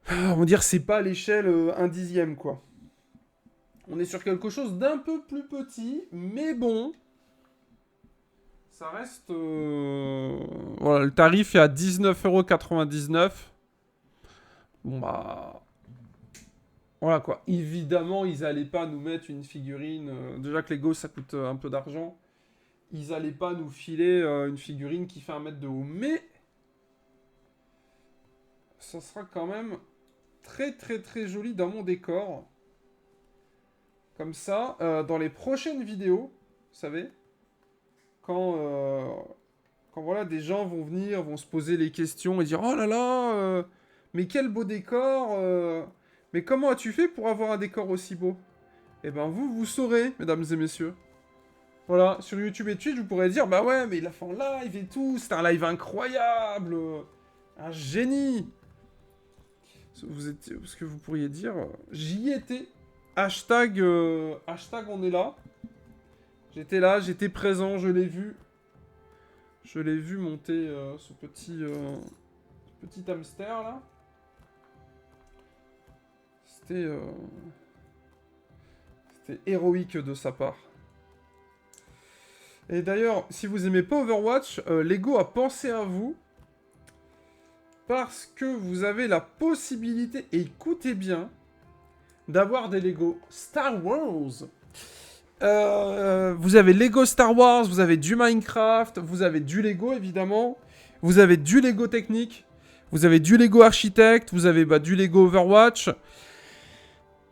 On va dire, c'est pas l'échelle 1/10, quoi. On est sur quelque chose d'un peu plus petit, mais bon... Ça reste... Voilà, le tarif est à 19,99 €. Bon, bah... Voilà quoi, évidemment ils allaient pas nous mettre une figurine, déjà que Lego ça coûte un peu d'argent, ils allaient pas nous filer une figurine qui fait 1 mètre de haut, mais ça sera quand même très très très joli dans mon décor, comme ça, dans les prochaines vidéos, vous savez, quand voilà des gens vont venir, vont se poser les questions et dire oh là là, mais quel beau décor, mais comment as-tu fait pour avoir un décor aussi beau? Eh ben vous saurez, mesdames et messieurs. Voilà, sur YouTube et Twitch, vous pourrez dire, bah ouais, mais il a fait en live et tout, c'était un live incroyable, un génie. Ce que vous pourriez dire, j'y étais. Hashtag on est là. J'étais là, j'étais présent, je l'ai vu. Je l'ai vu monter ce petit hamster là. C'était héroïque de sa part. Et d'ailleurs, si vous aimez pas Overwatch, Lego a pensé à vous. Parce que vous avez la possibilité, et écoutez bien, d'avoir des Lego Star Wars. Vous avez Lego Star Wars, vous avez du Minecraft, vous avez du Lego évidemment, vous avez du Lego technique, vous avez du Lego architecte, vous avez du Lego Overwatch.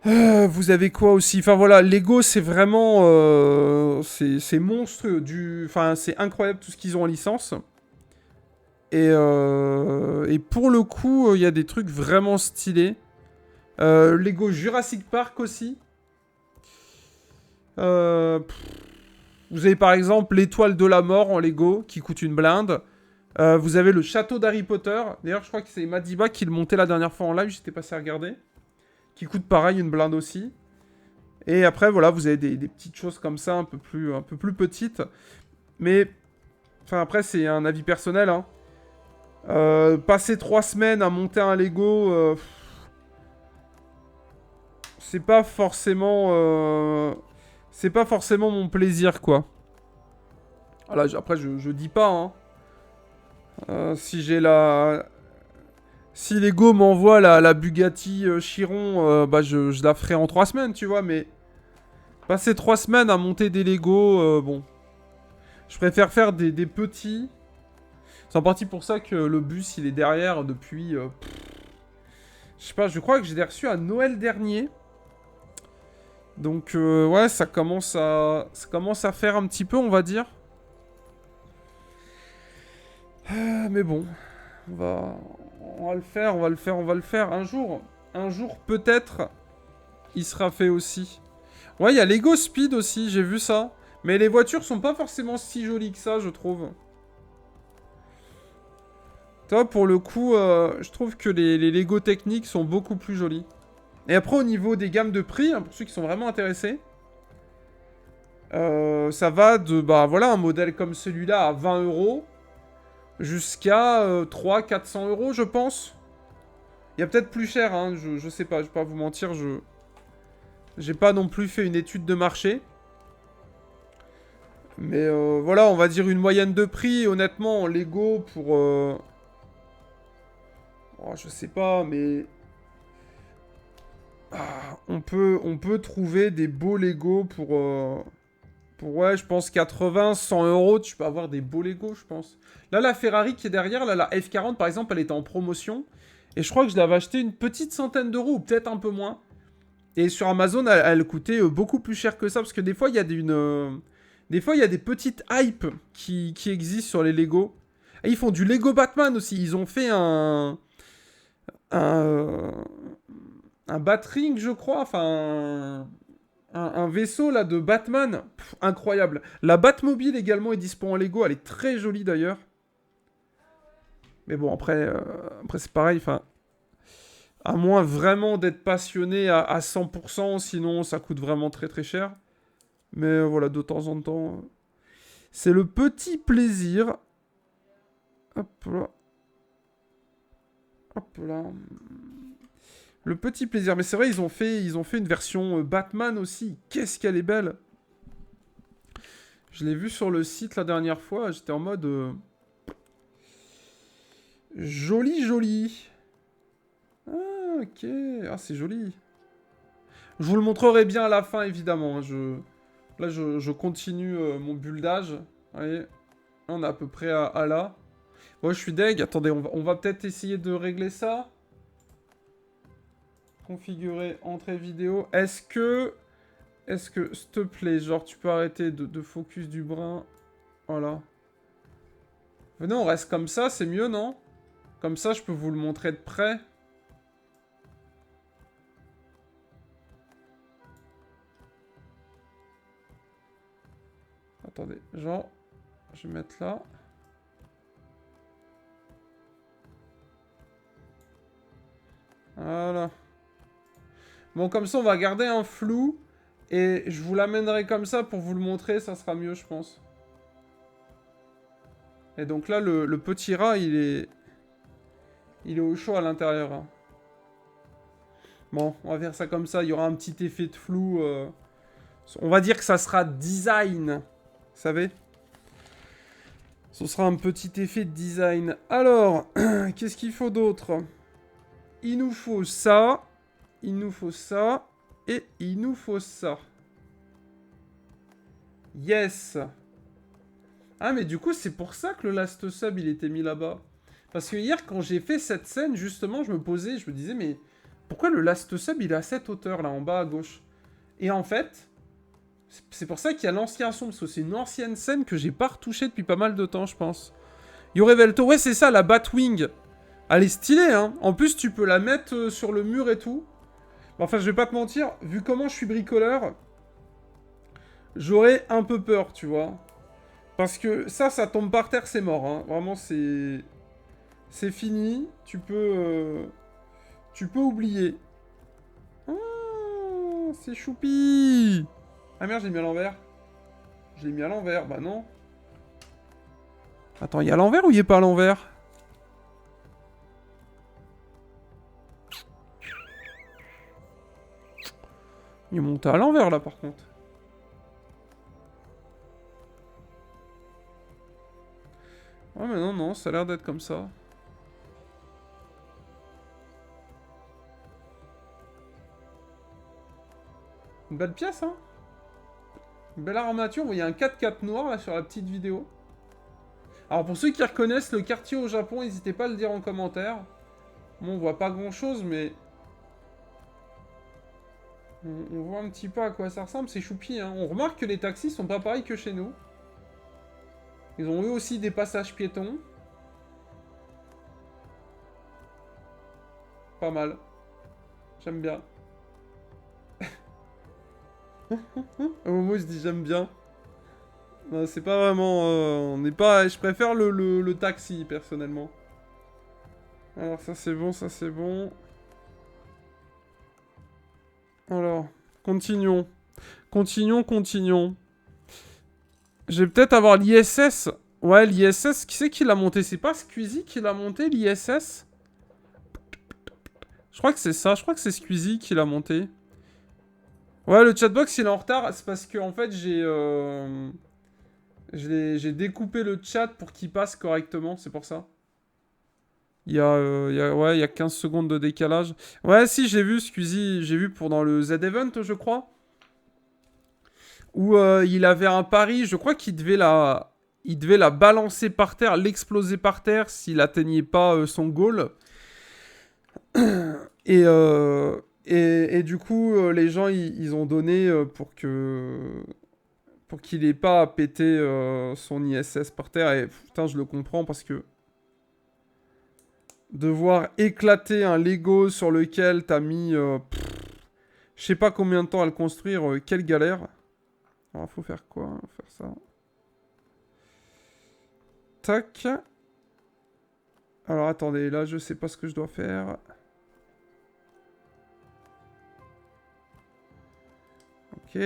Vous avez quoi aussi? Enfin voilà, Lego c'est vraiment... c'est monstrueux. Enfin c'est incroyable tout ce qu'ils ont en licence. Et pour le coup, il y a des trucs vraiment stylés. Lego Jurassic Park aussi. Vous avez par exemple l'étoile de la mort en Lego qui coûte une blinde. Vous avez le château d'Harry Potter. D'ailleurs, je crois que c'est Madiba qui le montait la dernière fois en live. J'étais passé à regarder. Qui coûte pareil une blinde aussi. Et après, voilà, vous avez des petites choses comme ça, un peu plus petites. Mais, enfin après, c'est un avis personnel. Hein. Passer 3 semaines à monter un Lego, c'est pas forcément... c'est pas forcément mon plaisir, quoi. Voilà, après, je dis pas, hein. Si j'ai la... Si Lego m'envoie la Bugatti Chiron, je la ferai en 3 semaines, tu vois, mais... Passer 3 semaines à monter des Lego, bon... Je préfère faire des petits. C'est en partie pour ça que le bus, il est derrière depuis... je sais pas, je crois que je l'ai reçu à Noël dernier. Donc, ouais, ça commence à faire un petit peu, on va dire. Mais bon, on va le faire, on va le faire. Un jour peut-être, il sera fait aussi. Ouais, il y a Lego Speed aussi, j'ai vu ça. Mais les voitures sont pas forcément si jolies que ça, je trouve. Toi, pour le coup, je trouve que les Lego techniques sont beaucoup plus jolis. Et après, au niveau des gammes de prix, hein, pour ceux qui sont vraiment intéressés, ça va de, voilà, un modèle comme celui-là à 20 € jusqu'à 300-400 €, je pense. Il y a peut-être plus cher, hein, je sais pas, je vais pas vous mentir, j'ai pas non plus fait une étude de marché. Mais voilà, on va dire une moyenne de prix, honnêtement, en Lego pour... oh, je sais pas, mais... Ah, on peut trouver des beaux Lego pour, ouais, je pense 80-100 €, tu peux avoir des beaux Lego, je pense. Là, la Ferrari qui est derrière, là, la F40, par exemple, elle était en promotion. Et je crois que je l'avais acheté une petite centaine d'euros, ou peut-être un peu moins. Et sur Amazon, elle coûtait beaucoup plus cher que ça, parce que des fois, il y a des fois, il y a des petites hypes qui existent sur les Lego. Et ils font du Lego Batman aussi. Ils ont fait un Batring, je crois, enfin... Un vaisseau là de Batman, incroyable. La Batmobile également est dispo en Lego, elle est très jolie d'ailleurs. Mais bon, après c'est pareil, enfin... À moins vraiment d'être passionné à 100%, sinon ça coûte vraiment très très cher. Mais voilà, de temps en temps... c'est le petit plaisir. Hop là. Hop là. Le petit plaisir. Mais c'est vrai, ils ont fait une version Batman aussi. Qu'est-ce qu'elle est belle. Je l'ai vu sur le site la dernière fois. J'étais en mode... joli, joli. Ah, ok. Ah, c'est joli. Je vous le montrerai bien à la fin, évidemment. Là, je continue mon buildage. Vous voyez, on est à peu près à là. Ouais, je suis deg. Attendez, on va peut-être essayer de régler ça. Configurer entrée vidéo. Est-ce que, s'il te plaît, genre, tu peux arrêter de focus du brin. Voilà. Venez, on reste comme ça, c'est mieux, non? Comme ça, je peux vous le montrer de près. Attendez, genre, je vais mettre là. Voilà. Bon, comme ça, on va garder un flou. Et je vous l'amènerai comme ça pour vous le montrer, ça sera mieux, je pense. Et donc là, le petit rat, il est au chaud à l'intérieur. Hein. Bon, on va faire ça comme ça. Il y aura un petit effet de flou. On va dire que ça sera design. Vous savez? Ce sera un petit effet de design. Alors, qu'est-ce qu'il faut d'autre? Il nous faut ça. Il nous faut ça. Et il nous faut ça. Yes. Ah, mais du coup, c'est pour ça que le last sub, il était mis là-bas. Parce que hier, quand j'ai fait cette scène, justement, je me disais, mais pourquoi le last sub, il est à cette hauteur, là, en bas à gauche? Et en fait, c'est pour ça qu'il y a l'ancien son, parce que c'est une ancienne scène que j'ai pas retouchée depuis pas mal de temps, je pense. Yorevelto, ouais, c'est ça, la Batwing. Elle est stylée, hein. En plus, tu peux la mettre sur le mur et tout. Enfin, je vais pas te mentir, vu comment je suis bricoleur, j'aurais un peu peur, tu vois. Parce que ça tombe par terre, c'est mort, hein. Vraiment, c'est... C'est fini. Tu peux oublier. Oh, c'est choupi. Ah merde, j'ai mis à l'envers. Je l'ai mis à l'envers, bah non. Attends, il est à l'envers ou il est pas à l'envers? Il est monté à l'envers, là, par contre. Ouais, mais non, non, ça a l'air d'être comme ça. Une belle pièce, hein. Une belle armature. Vous voyez un 4x4 noir, là, sur la petite vidéo. Alors, pour ceux qui reconnaissent le quartier au Japon, n'hésitez pas à le dire en commentaire. Bon, on voit pas grand-chose, mais... On voit un petit peu à quoi ça ressemble, c'est choupi, hein. On remarque que les taxis sont pas pareils que chez nous. Ils ont eux aussi des passages piétons. Pas mal. J'aime bien. Au moment où je dis j'aime bien. Non, c'est pas vraiment... on n'est pas... Je préfère le taxi, personnellement. Alors, ça c'est bon, ça c'est bon. Alors, continuons. Continuons. Je vais peut-être avoir l'ISS. Ouais, l'ISS, qui c'est qui l'a monté? C'est pas Squeezie qui l'a monté, l'ISS? Je crois que c'est ça, je crois que c'est Squeezie qui l'a monté. Ouais, le chatbox, il est en retard, c'est parce que, en fait, j'ai découpé le chat pour qu'il passe correctement, c'est pour ça. Ouais, il y a 15 secondes de décalage. Ouais, si, j'ai vu Squeezie, j'ai vu pendant le Z-Event, je crois. Où il avait un pari, je crois qu'il devait la balancer par terre, l'exploser par terre s'il atteignait pas son goal. Et du coup, les gens, ils ont donné pour qu'il ait pas à péter son ISS par terre. Et putain, je le comprends parce que devoir éclater un Lego sur lequel t'as mis je sais pas combien de temps à le construire, quelle galère. Alors, faut faire quoi? Faut faire ça. Tac. Alors, attendez, là, je sais pas ce que je dois faire. Ok.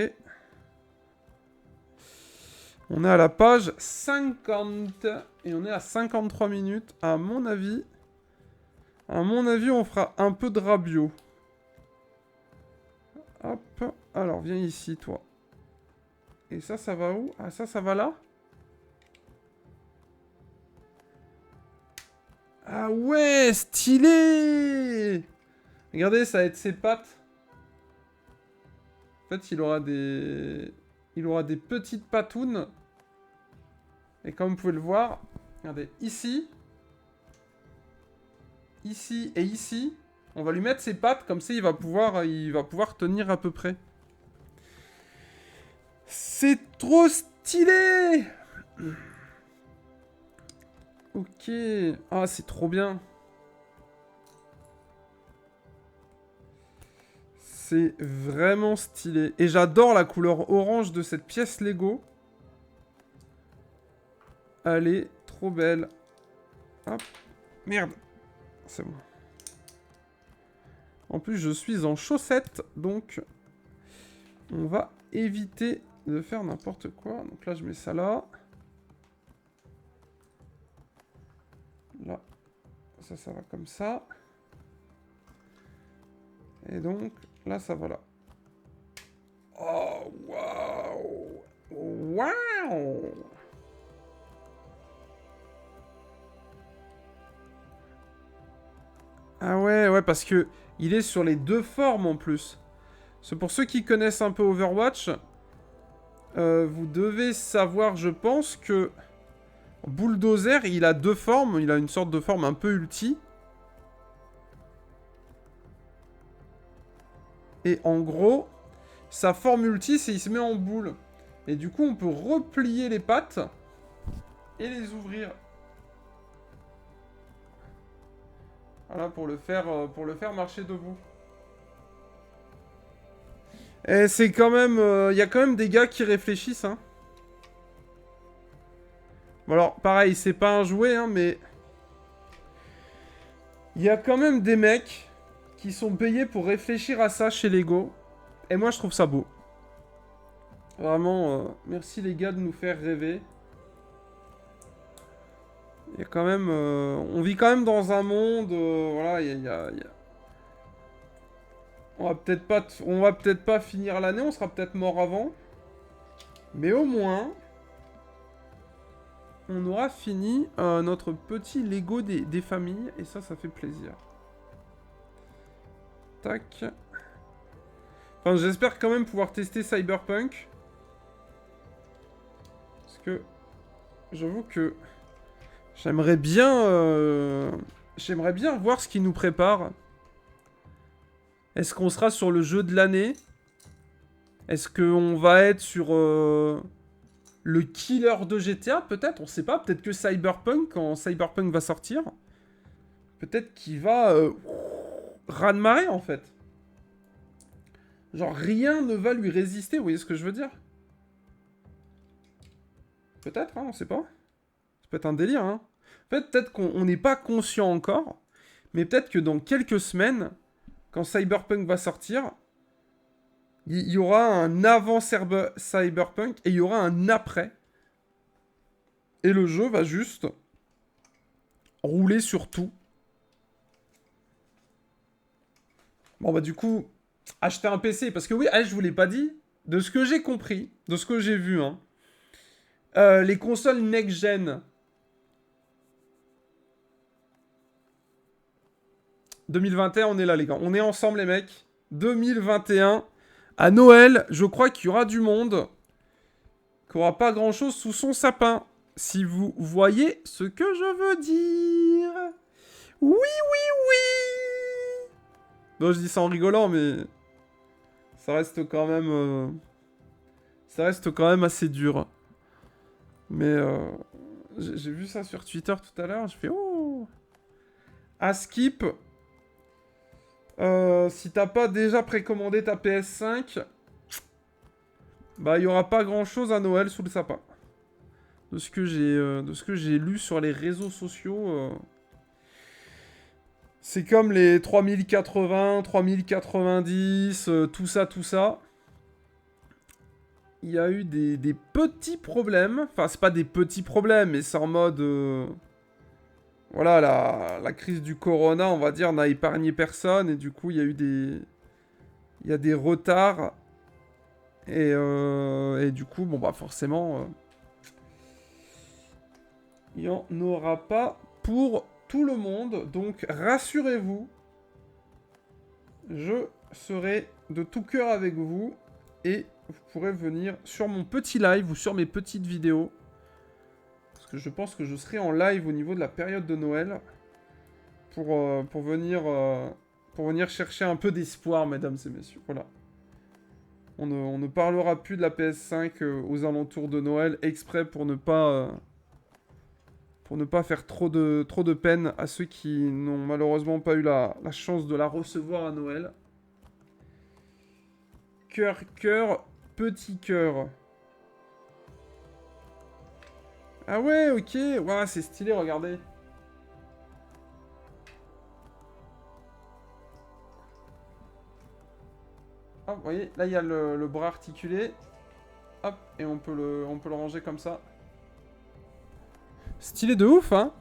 On est à la page 50. Et on est à 53 minutes. À mon avis, on fera un peu de rabio. Hop. Alors, viens ici, toi. Et ça va où? Ah, ça va là? Ah ouais, stylé! Regardez, ça va être ses pattes. En fait, il aura des petites patounes. Et comme vous pouvez le voir, regardez, ici et ici, on va lui mettre ses pattes, comme ça il va pouvoir tenir à peu près. C'est trop stylé! Ok. Ah, c'est trop bien. C'est vraiment stylé. Et j'adore la couleur orange de cette pièce Lego. Elle est trop belle. Hop. Merde. C'est bon. En plus, je suis en chaussettes, donc on va éviter de faire n'importe quoi. Donc là, je mets ça là. Là. Ça va comme ça. Et donc, là, ça va là. Oh, waouh! Waouh! parce que il est sur les deux formes en plus. C'est pour ceux qui connaissent un peu Overwatch, vous devez savoir, je pense, que Bulldozer, il a deux formes. Il a une sorte de forme un peu ulti. Et en gros, sa forme ulti, c'est il se met en boule. Et du coup, on peut replier les pattes et les ouvrir. Voilà, pour le faire marcher debout. Et c'est quand même... y a quand même des gars qui réfléchissent, hein. Bon alors, pareil, c'est pas un jouet, hein, mais... Il y a quand même des mecs qui sont payés pour réfléchir à ça chez Lego. Et moi, je trouve ça beau. Vraiment, merci les gars de nous faire rêver. Il y a quand même... on vit quand même dans un monde... voilà, il y a... On va peut-être pas finir l'année, on sera peut-être mort avant. Mais au moins... on aura fini notre petit Lego des familles. Et ça fait plaisir. Tac. Enfin, j'espère quand même pouvoir tester Cyberpunk. Parce que... j'avoue que... j'aimerais bien voir ce qu'il nous prépare. Est-ce qu'on sera sur le jeu de l'année? Est-ce qu'on va être sur le killer de GTA? Peut-être, on sait pas. Peut-être que Cyberpunk, quand Cyberpunk va sortir, peut-être qu'il va raz-de-marée, en fait. Genre, rien ne va lui résister, vous voyez ce que je veux dire? Peut-être, hein, on sait pas. Ça peut être un délire, hein. En fait, peut-être qu'on n'est pas conscient encore, mais peut-être que dans quelques semaines, quand Cyberpunk va sortir, il y aura un avant Cyberpunk et il y aura un après. Et le jeu va juste rouler sur tout. Bon bah du coup, acheter un PC, parce que oui, je vous l'ai pas dit, de ce que j'ai compris, de ce que j'ai vu, hein, les consoles next-gen... 2021, on est là, les gars. On est ensemble, les mecs. 2021. À Noël, je crois qu'il y aura du monde. Qu'il n'y aura pas grand-chose sous son sapin. Si vous voyez ce que je veux dire. Oui, oui, oui. Non, je dis ça en rigolant, mais... ça reste quand même... ça reste quand même assez dur. Mais... j'ai vu ça sur Twitter tout à l'heure. Je fais... oh. À skip... si t'as pas déjà précommandé ta PS5, bah il y aura pas grand chose à Noël sous le sapin. De ce que j'ai lu sur les réseaux sociaux, c'est comme les 3080, 3090, tout ça. Il y a eu des petits problèmes. Enfin, c'est pas des petits problèmes, mais c'est en mode... voilà, la crise du corona, on va dire, n'a épargné personne. Et du coup, il y a eu des... il y a des retards. Et du coup, bon bah forcément... il n'y en aura pas pour tout le monde. Donc, rassurez-vous. Je serai de tout cœur avec vous. Et vous pourrez venir sur mon petit live ou sur mes petites vidéos. Parce que je pense que je serai en live au niveau de la période de Noël. Pour venir chercher un peu d'espoir, mesdames et messieurs. Voilà. On ne parlera plus de la PS5 aux alentours de Noël, exprès pour ne pas faire trop de peine à ceux qui n'ont malheureusement pas eu la chance de la recevoir à Noël. Cœur, cœur, petit cœur. Ah ouais, ok. Waouh, c'est stylé, regardez. Hop, vous voyez, là il y a le bras articulé. Hop, et on peut le ranger comme ça. Stylé de ouf, hein.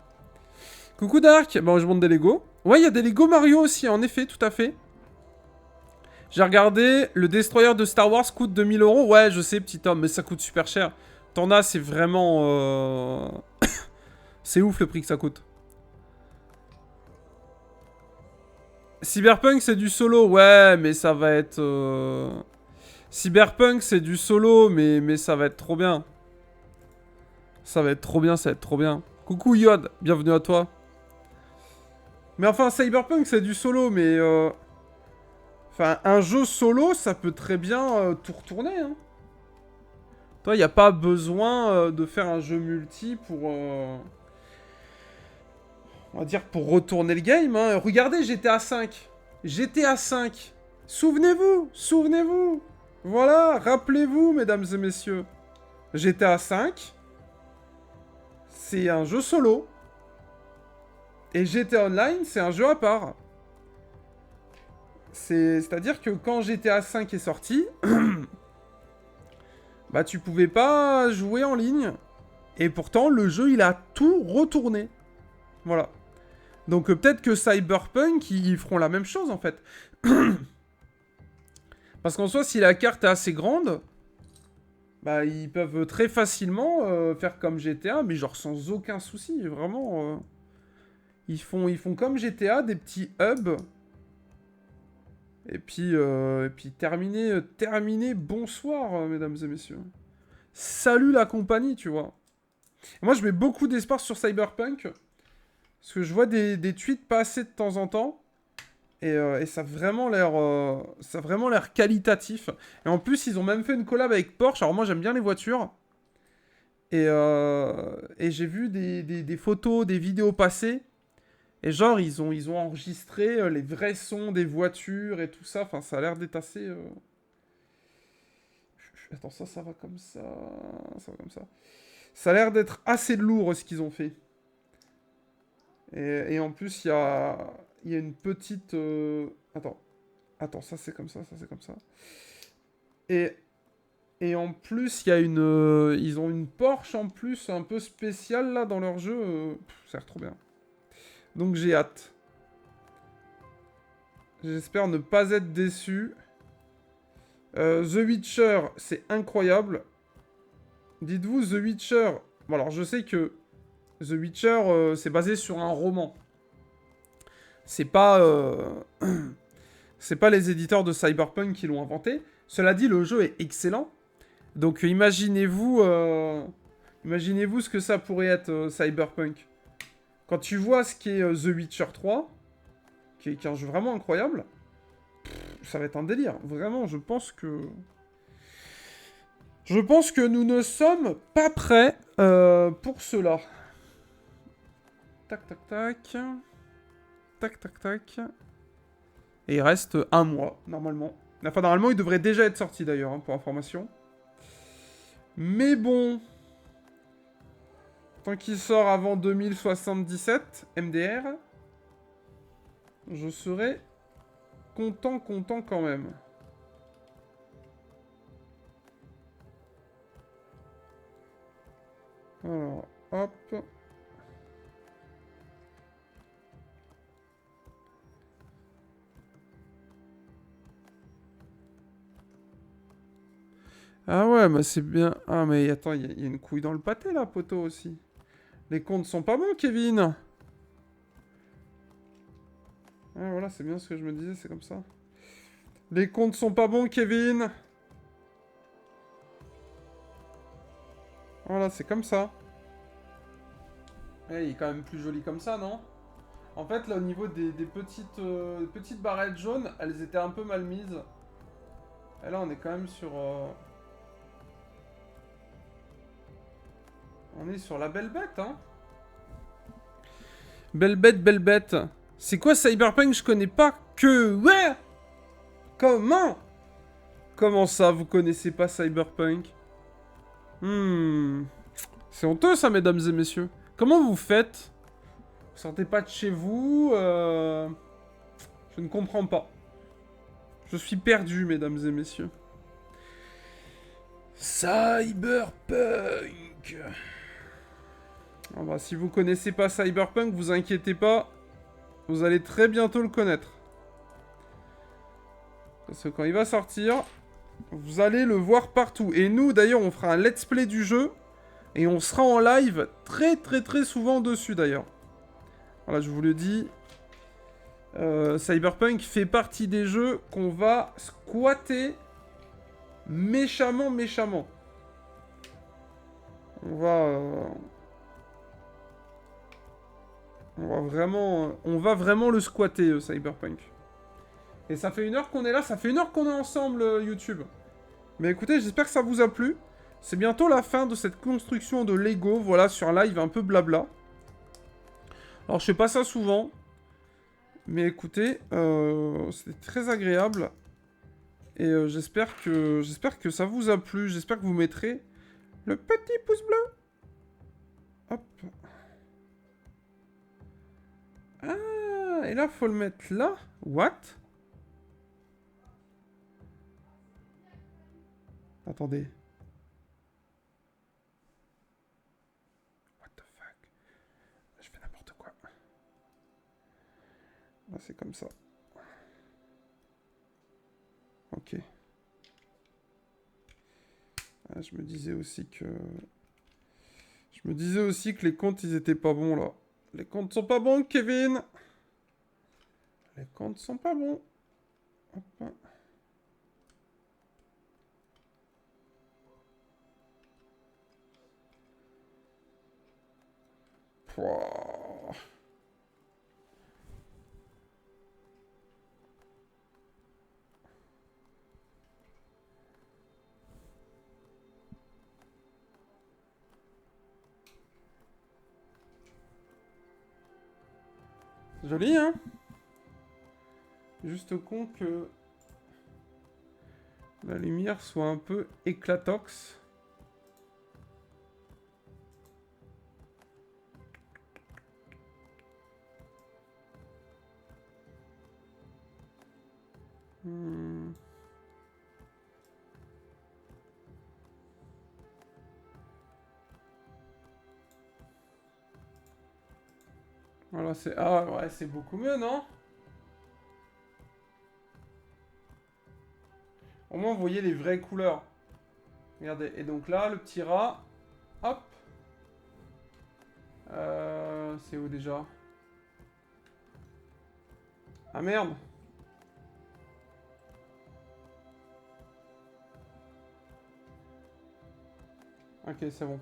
Coucou Dark. Bon, je monte des Lego. Ouais, il y a des Lego Mario aussi, en effet, tout à fait. J'ai regardé, le Destroyer de Star Wars coûte 2000 €. Ouais, je sais, petit homme, mais ça coûte super cher. T'en as, c'est vraiment... c'est ouf le prix que ça coûte. Cyberpunk, c'est du solo. Ouais, mais ça va être... Cyberpunk, c'est du solo, mais ça va être trop bien. Ça va être trop bien, ça va être trop bien. Coucou Yod, bienvenue à toi. Mais enfin, Cyberpunk, c'est du solo, mais... Enfin, un jeu solo, ça peut très bien tout retourner, hein. Toi, il n'y a pas besoin de faire un jeu multi pour... on va dire pour retourner le game, hein. Regardez GTA V. GTA V. Souvenez-vous, souvenez-vous. Voilà, rappelez-vous, mesdames et messieurs. GTA V, c'est un jeu solo. Et GTA Online, c'est un jeu à part. C'est-à-dire que quand GTA V est sorti, bah tu pouvais pas jouer en ligne. Et pourtant, le jeu, il a tout retourné. Voilà. Donc peut-être que Cyberpunk, ils feront la même chose, en fait. Parce qu'en soi, si la carte est assez grande, bah ils peuvent très facilement faire comme GTA, mais genre sans aucun souci, vraiment. Ils font comme GTA, des petits hubs. Et puis terminé, bonsoir, mesdames et messieurs. Salut la compagnie, tu vois. Et moi, je mets beaucoup d'espoir sur Cyberpunk. Parce que je vois des tweets passer de temps en temps. Et ça a vraiment l'air qualitatif. Et en plus, ils ont même fait une collab avec Porsche. Alors moi, j'aime bien les voitures. Et j'ai vu des photos, des vidéos passer. Et genre, ils ont enregistré les vrais sons des voitures et tout ça. Enfin, ça a l'air d'être assez... Attends, ça va comme ça. Ça va comme ça. Ça a l'air d'être assez lourd ce qu'ils ont fait. Et en plus, il y a une petite... Attends, ça c'est comme ça, ça c'est comme ça. Et en plus, il y a une... ils ont une Porsche en plus un peu spéciale là dans leur jeu. Ça a l'air trop bien. Donc j'ai hâte. J'espère ne pas être déçu. The Witcher, c'est incroyable. Dites-vous, The Witcher... Bon alors je sais que The Witcher, c'est basé sur un roman. C'est pas... c'est pas les éditeurs de Cyberpunk qui l'ont inventé. Cela dit, le jeu est excellent. Donc imaginez-vous ce que ça pourrait être Cyberpunk. Quand tu vois ce qu'est The Witcher 3, qui est un jeu vraiment incroyable, ça va être un délire. Vraiment, je pense que nous ne sommes pas prêts pour cela. Tac, tac, tac. Tac, tac, tac. Et il reste un mois, normalement. Enfin, normalement, il devrait déjà être sorti, d'ailleurs, hein, pour information. Mais bon... Tant qu'il sort avant 2077, MDR, je serai content quand même. Alors, hop... Ah ouais, mais c'est bien... Ah mais attends, il y a une couille dans le pâté là, poteau, aussi. Les comptes sont pas bons, Kevin. Ah voilà, c'est bien ce que je me disais, c'est comme ça. Les comptes sont pas bons, Kevin. Voilà, c'est comme ça. Eh, il est quand même plus joli comme ça, non? En fait, là, au niveau des petites barrettes jaunes, elles étaient un peu mal mises. Et là, on est quand même sur... On est sur la belle bête, hein. Belle bête, belle bête. C'est quoi Cyberpunk? Je connais pas que... Ouais. Comment ça, vous connaissez pas Cyberpunk? C'est honteux, ça, mesdames et messieurs. Comment vous faites? Vous sortez pas de chez vous Je ne comprends pas. Je suis perdu, mesdames et messieurs. Cyberpunk. Ah bah, si vous connaissez pas Cyberpunk, vous inquiétez pas. Vous allez très bientôt le connaître. Parce que quand il va sortir, vous allez le voir partout. Et nous, d'ailleurs, on fera un let's play du jeu. Et on sera en live très souvent dessus, d'ailleurs. Voilà, je vous le dis. Cyberpunk fait partie des jeux qu'on va squatter méchamment, méchamment. On va vraiment le squatter, Cyberpunk. Et ça fait 1 heure qu'on est là, ça fait 1 heure qu'on est ensemble, YouTube. Mais écoutez, j'espère que ça vous a plu. C'est bientôt la fin de cette construction de Lego, voilà, sur live, un peu blabla. Alors, je fais pas ça souvent. Mais écoutez, c'était très agréable. Et j'espère que ça vous a plu. J'espère que vous mettrez le petit pouce bleu. Hop. Ah, et là, faut le mettre là. What? Attendez. What the fuck? Je fais n'importe quoi. Là, c'est comme ça. Ok. Ah, je me disais aussi que les comptes, ils étaient pas bons, là. Les comptes sont pas bons, Kevin. Les comptes sont pas bons. Hop. Pouah. Joli, hein? Juste con que la lumière soit un peu éclatox. Voilà, c'est... Ah, ouais, c'est beaucoup mieux, non? Au moins, vous voyez les vraies couleurs. Regardez. Et donc là, le petit rat... Hop. C'est où déjà? Ah, merde. Ok, c'est bon.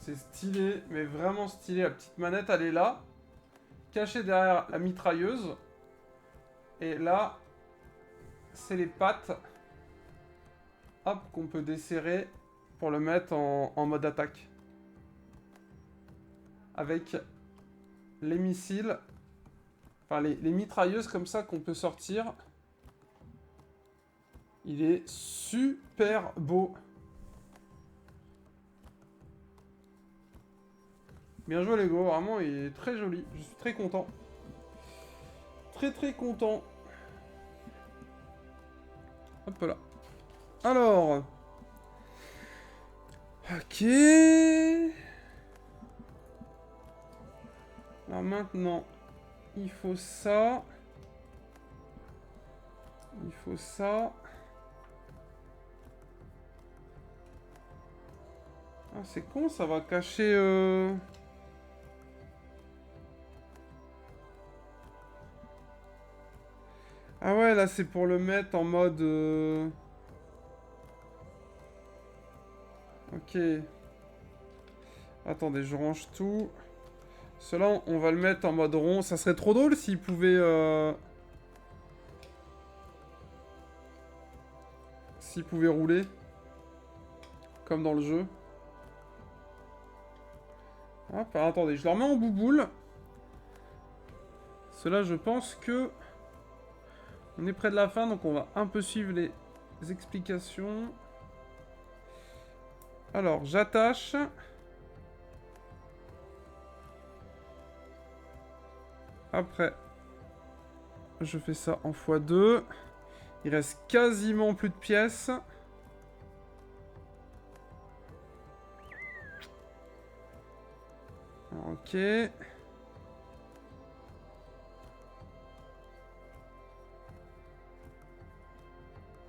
C'est stylé, mais vraiment stylé. La petite manette, elle est là. Cachée derrière la mitrailleuse. Et là, c'est les pattes. Hop, qu'on peut desserrer pour le mettre en mode attaque. Avec les missiles. Enfin, les mitrailleuses comme ça qu'on peut sortir. Il est super beau. Bien joué Lego, vraiment il est très joli. Je suis très content. Très très content. Hop là. Alors. Ok. Alors maintenant, il faut ça. Il faut ça. Ah, c'est con, ça va cacher... Ah ouais, là, c'est pour le mettre en mode... Ok. Attendez, je range tout. Cela, on va le mettre en mode rond. Ça serait trop drôle s'il pouvait... S'il pouvait rouler. Comme dans le jeu. Hop, attendez, je le remets en bouboule. Cela, je pense que... On est près de la fin, donc on va un peu suivre les explications. Alors, j'attache. Après, je fais ça en x2. Il reste quasiment plus de pièces. Ok.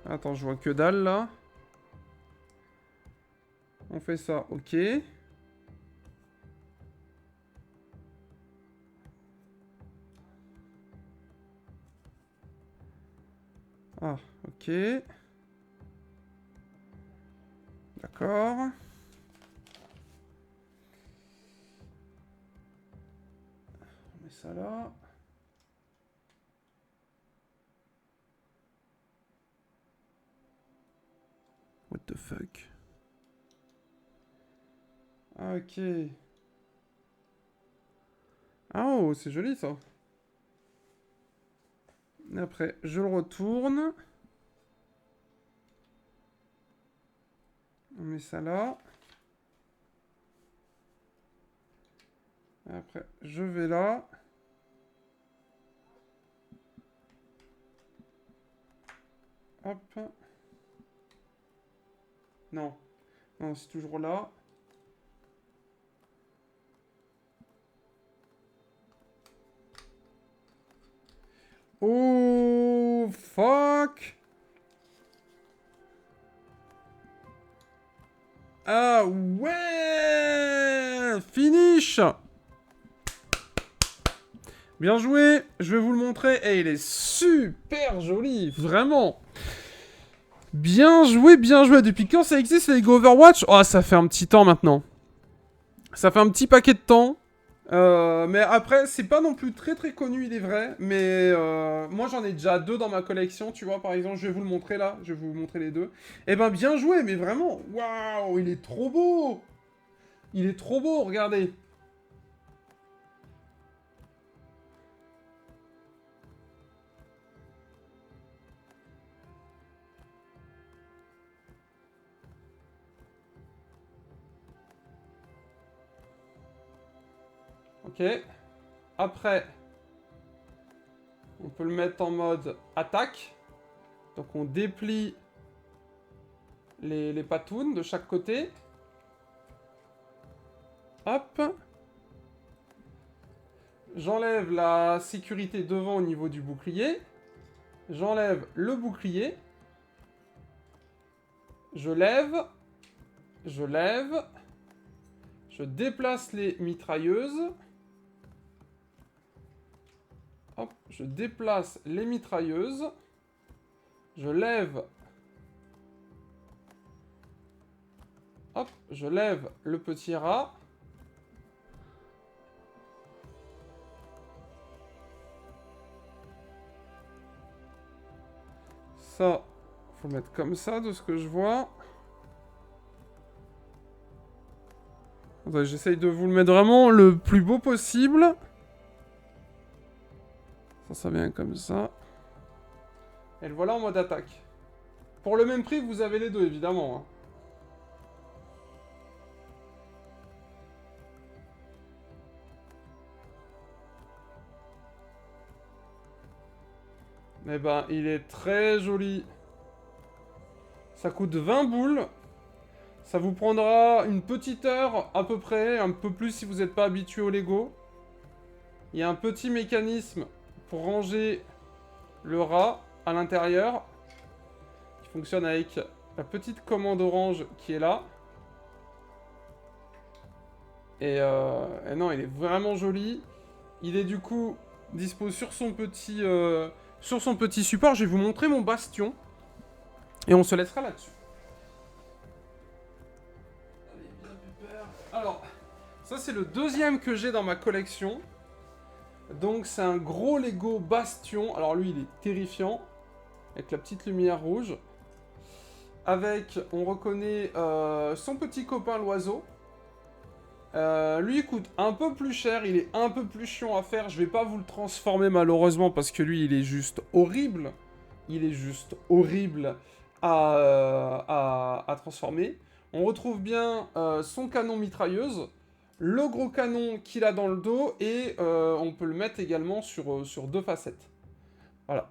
Attends, je vois que dalle là. On fait ça, ok. Ah, ok. D'accord. On met ça là. What the fuck? Ok. Ah, oh, c'est joli ça. Et après, je le retourne. On met ça là. Et après, je vais là. Hop. Non. Non, c'est toujours là. Oh, fuck. Ah ouais. Finish. Bien joué. Je vais vous le montrer. Et il est super joli. Vraiment. Bien joué, bien joué. Depuis quand ça existe, les Lego Overwatch? Oh, ça fait un petit temps maintenant. Ça fait un petit paquet de temps. Mais après, c'est pas non plus très très connu, il est vrai. Mais moi, j'en ai déjà 2 dans ma collection, tu vois. Par exemple, je vais vous le montrer là. Je vais vous montrer les 2. Eh ben, bien joué, mais vraiment. Waouh, il est trop beau. Il est trop beau, regardez. Ok. Après, on peut le mettre en mode attaque. Donc, on déplie les patounes de chaque côté. Hop. J'enlève la sécurité devant au niveau du bouclier. J'enlève le bouclier. Je lève. Je lève. Je déplace les mitrailleuses. Hop, je déplace les mitrailleuses. Je lève. Hop, je lève le petit rat. Ça, faut le mettre comme ça de ce que je vois. J'essaye de vous le mettre vraiment le plus beau possible. Ça vient comme ça. Et le voilà en mode attaque. Pour le même prix, vous avez les deux, évidemment. Hein. Eh ben, il est très joli. Ça coûte 20 boules. Ça vous prendra une petite heure à peu près, un peu plus si vous n'êtes pas habitué au Lego. Il y a un petit mécanisme pour ranger le rat à l'intérieur. Qui fonctionne avec la petite commande orange qui est là. Et non, il est vraiment joli. Il est du coup dispo sur son petit support. Je vais vous montrer mon bastion. Et on se laissera là-dessus. Alors, ça c'est le deuxième que j'ai dans ma collection. Donc c'est un gros Lego bastion. Alors lui il est terrifiant. Avec la petite lumière rouge. Avec, on reconnaît son petit copain l'oiseau. Lui il coûte un peu plus cher, il est un peu plus chiant à faire. Je vais pas vous le transformer malheureusement parce que lui il est juste horrible. Il est juste horrible à transformer. On retrouve bien son canon mitrailleuse, le gros canon qu'il a dans le dos et on peut le mettre également sur 2 facettes. Voilà.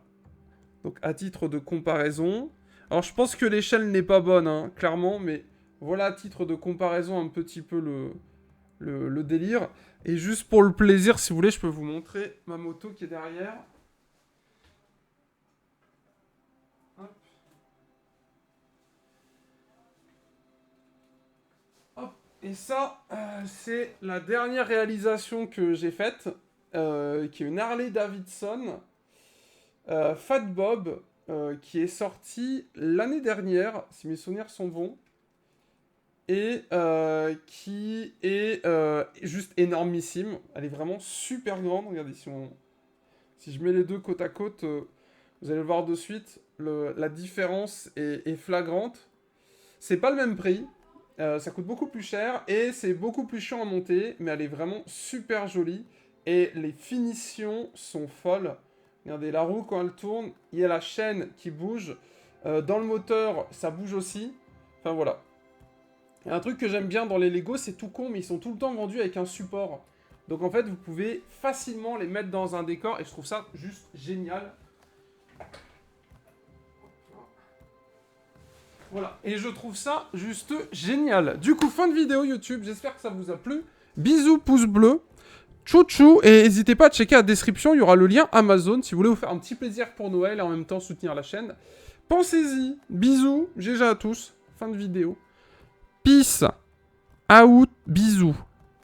Donc à titre de comparaison. Alors je pense que l'échelle n'est pas bonne, hein, clairement, mais voilà à titre de comparaison un petit peu le délire. Et juste pour le plaisir, si vous voulez, je peux vous montrer ma moto qui est derrière. Hop. Et ça, c'est la dernière réalisation que j'ai faite, qui est une Harley Davidson Fat Bob, qui est sortie l'année dernière, si mes souvenirs sont bons, et qui est juste énormissime. Elle est vraiment super grande. Regardez, si je mets les deux côte à côte, vous allez le voir de suite, la différence est flagrante. C'est pas le même prix, ça coûte beaucoup plus cher, et c'est beaucoup plus chiant à monter, mais elle est vraiment super jolie, et les finitions sont folles. Regardez, la roue, quand elle tourne, il y a la chaîne qui bouge, dans le moteur, ça bouge aussi, enfin voilà. Et un truc que j'aime bien dans les Lego, c'est tout con, mais ils sont tout le temps vendus avec un support. Donc en fait, vous pouvez facilement les mettre dans un décor, et je trouve ça juste génial. Voilà, et je trouve ça juste génial. Du coup, fin de vidéo YouTube, j'espère que ça vous a plu. Bisous, pouce bleu. Tchou, et n'hésitez pas à checker la description, il y aura le lien Amazon si vous voulez vous faire un petit plaisir pour Noël et en même temps soutenir la chaîne. Pensez-y, bisous, GG à tous, fin de vidéo. Peace, out, bisous.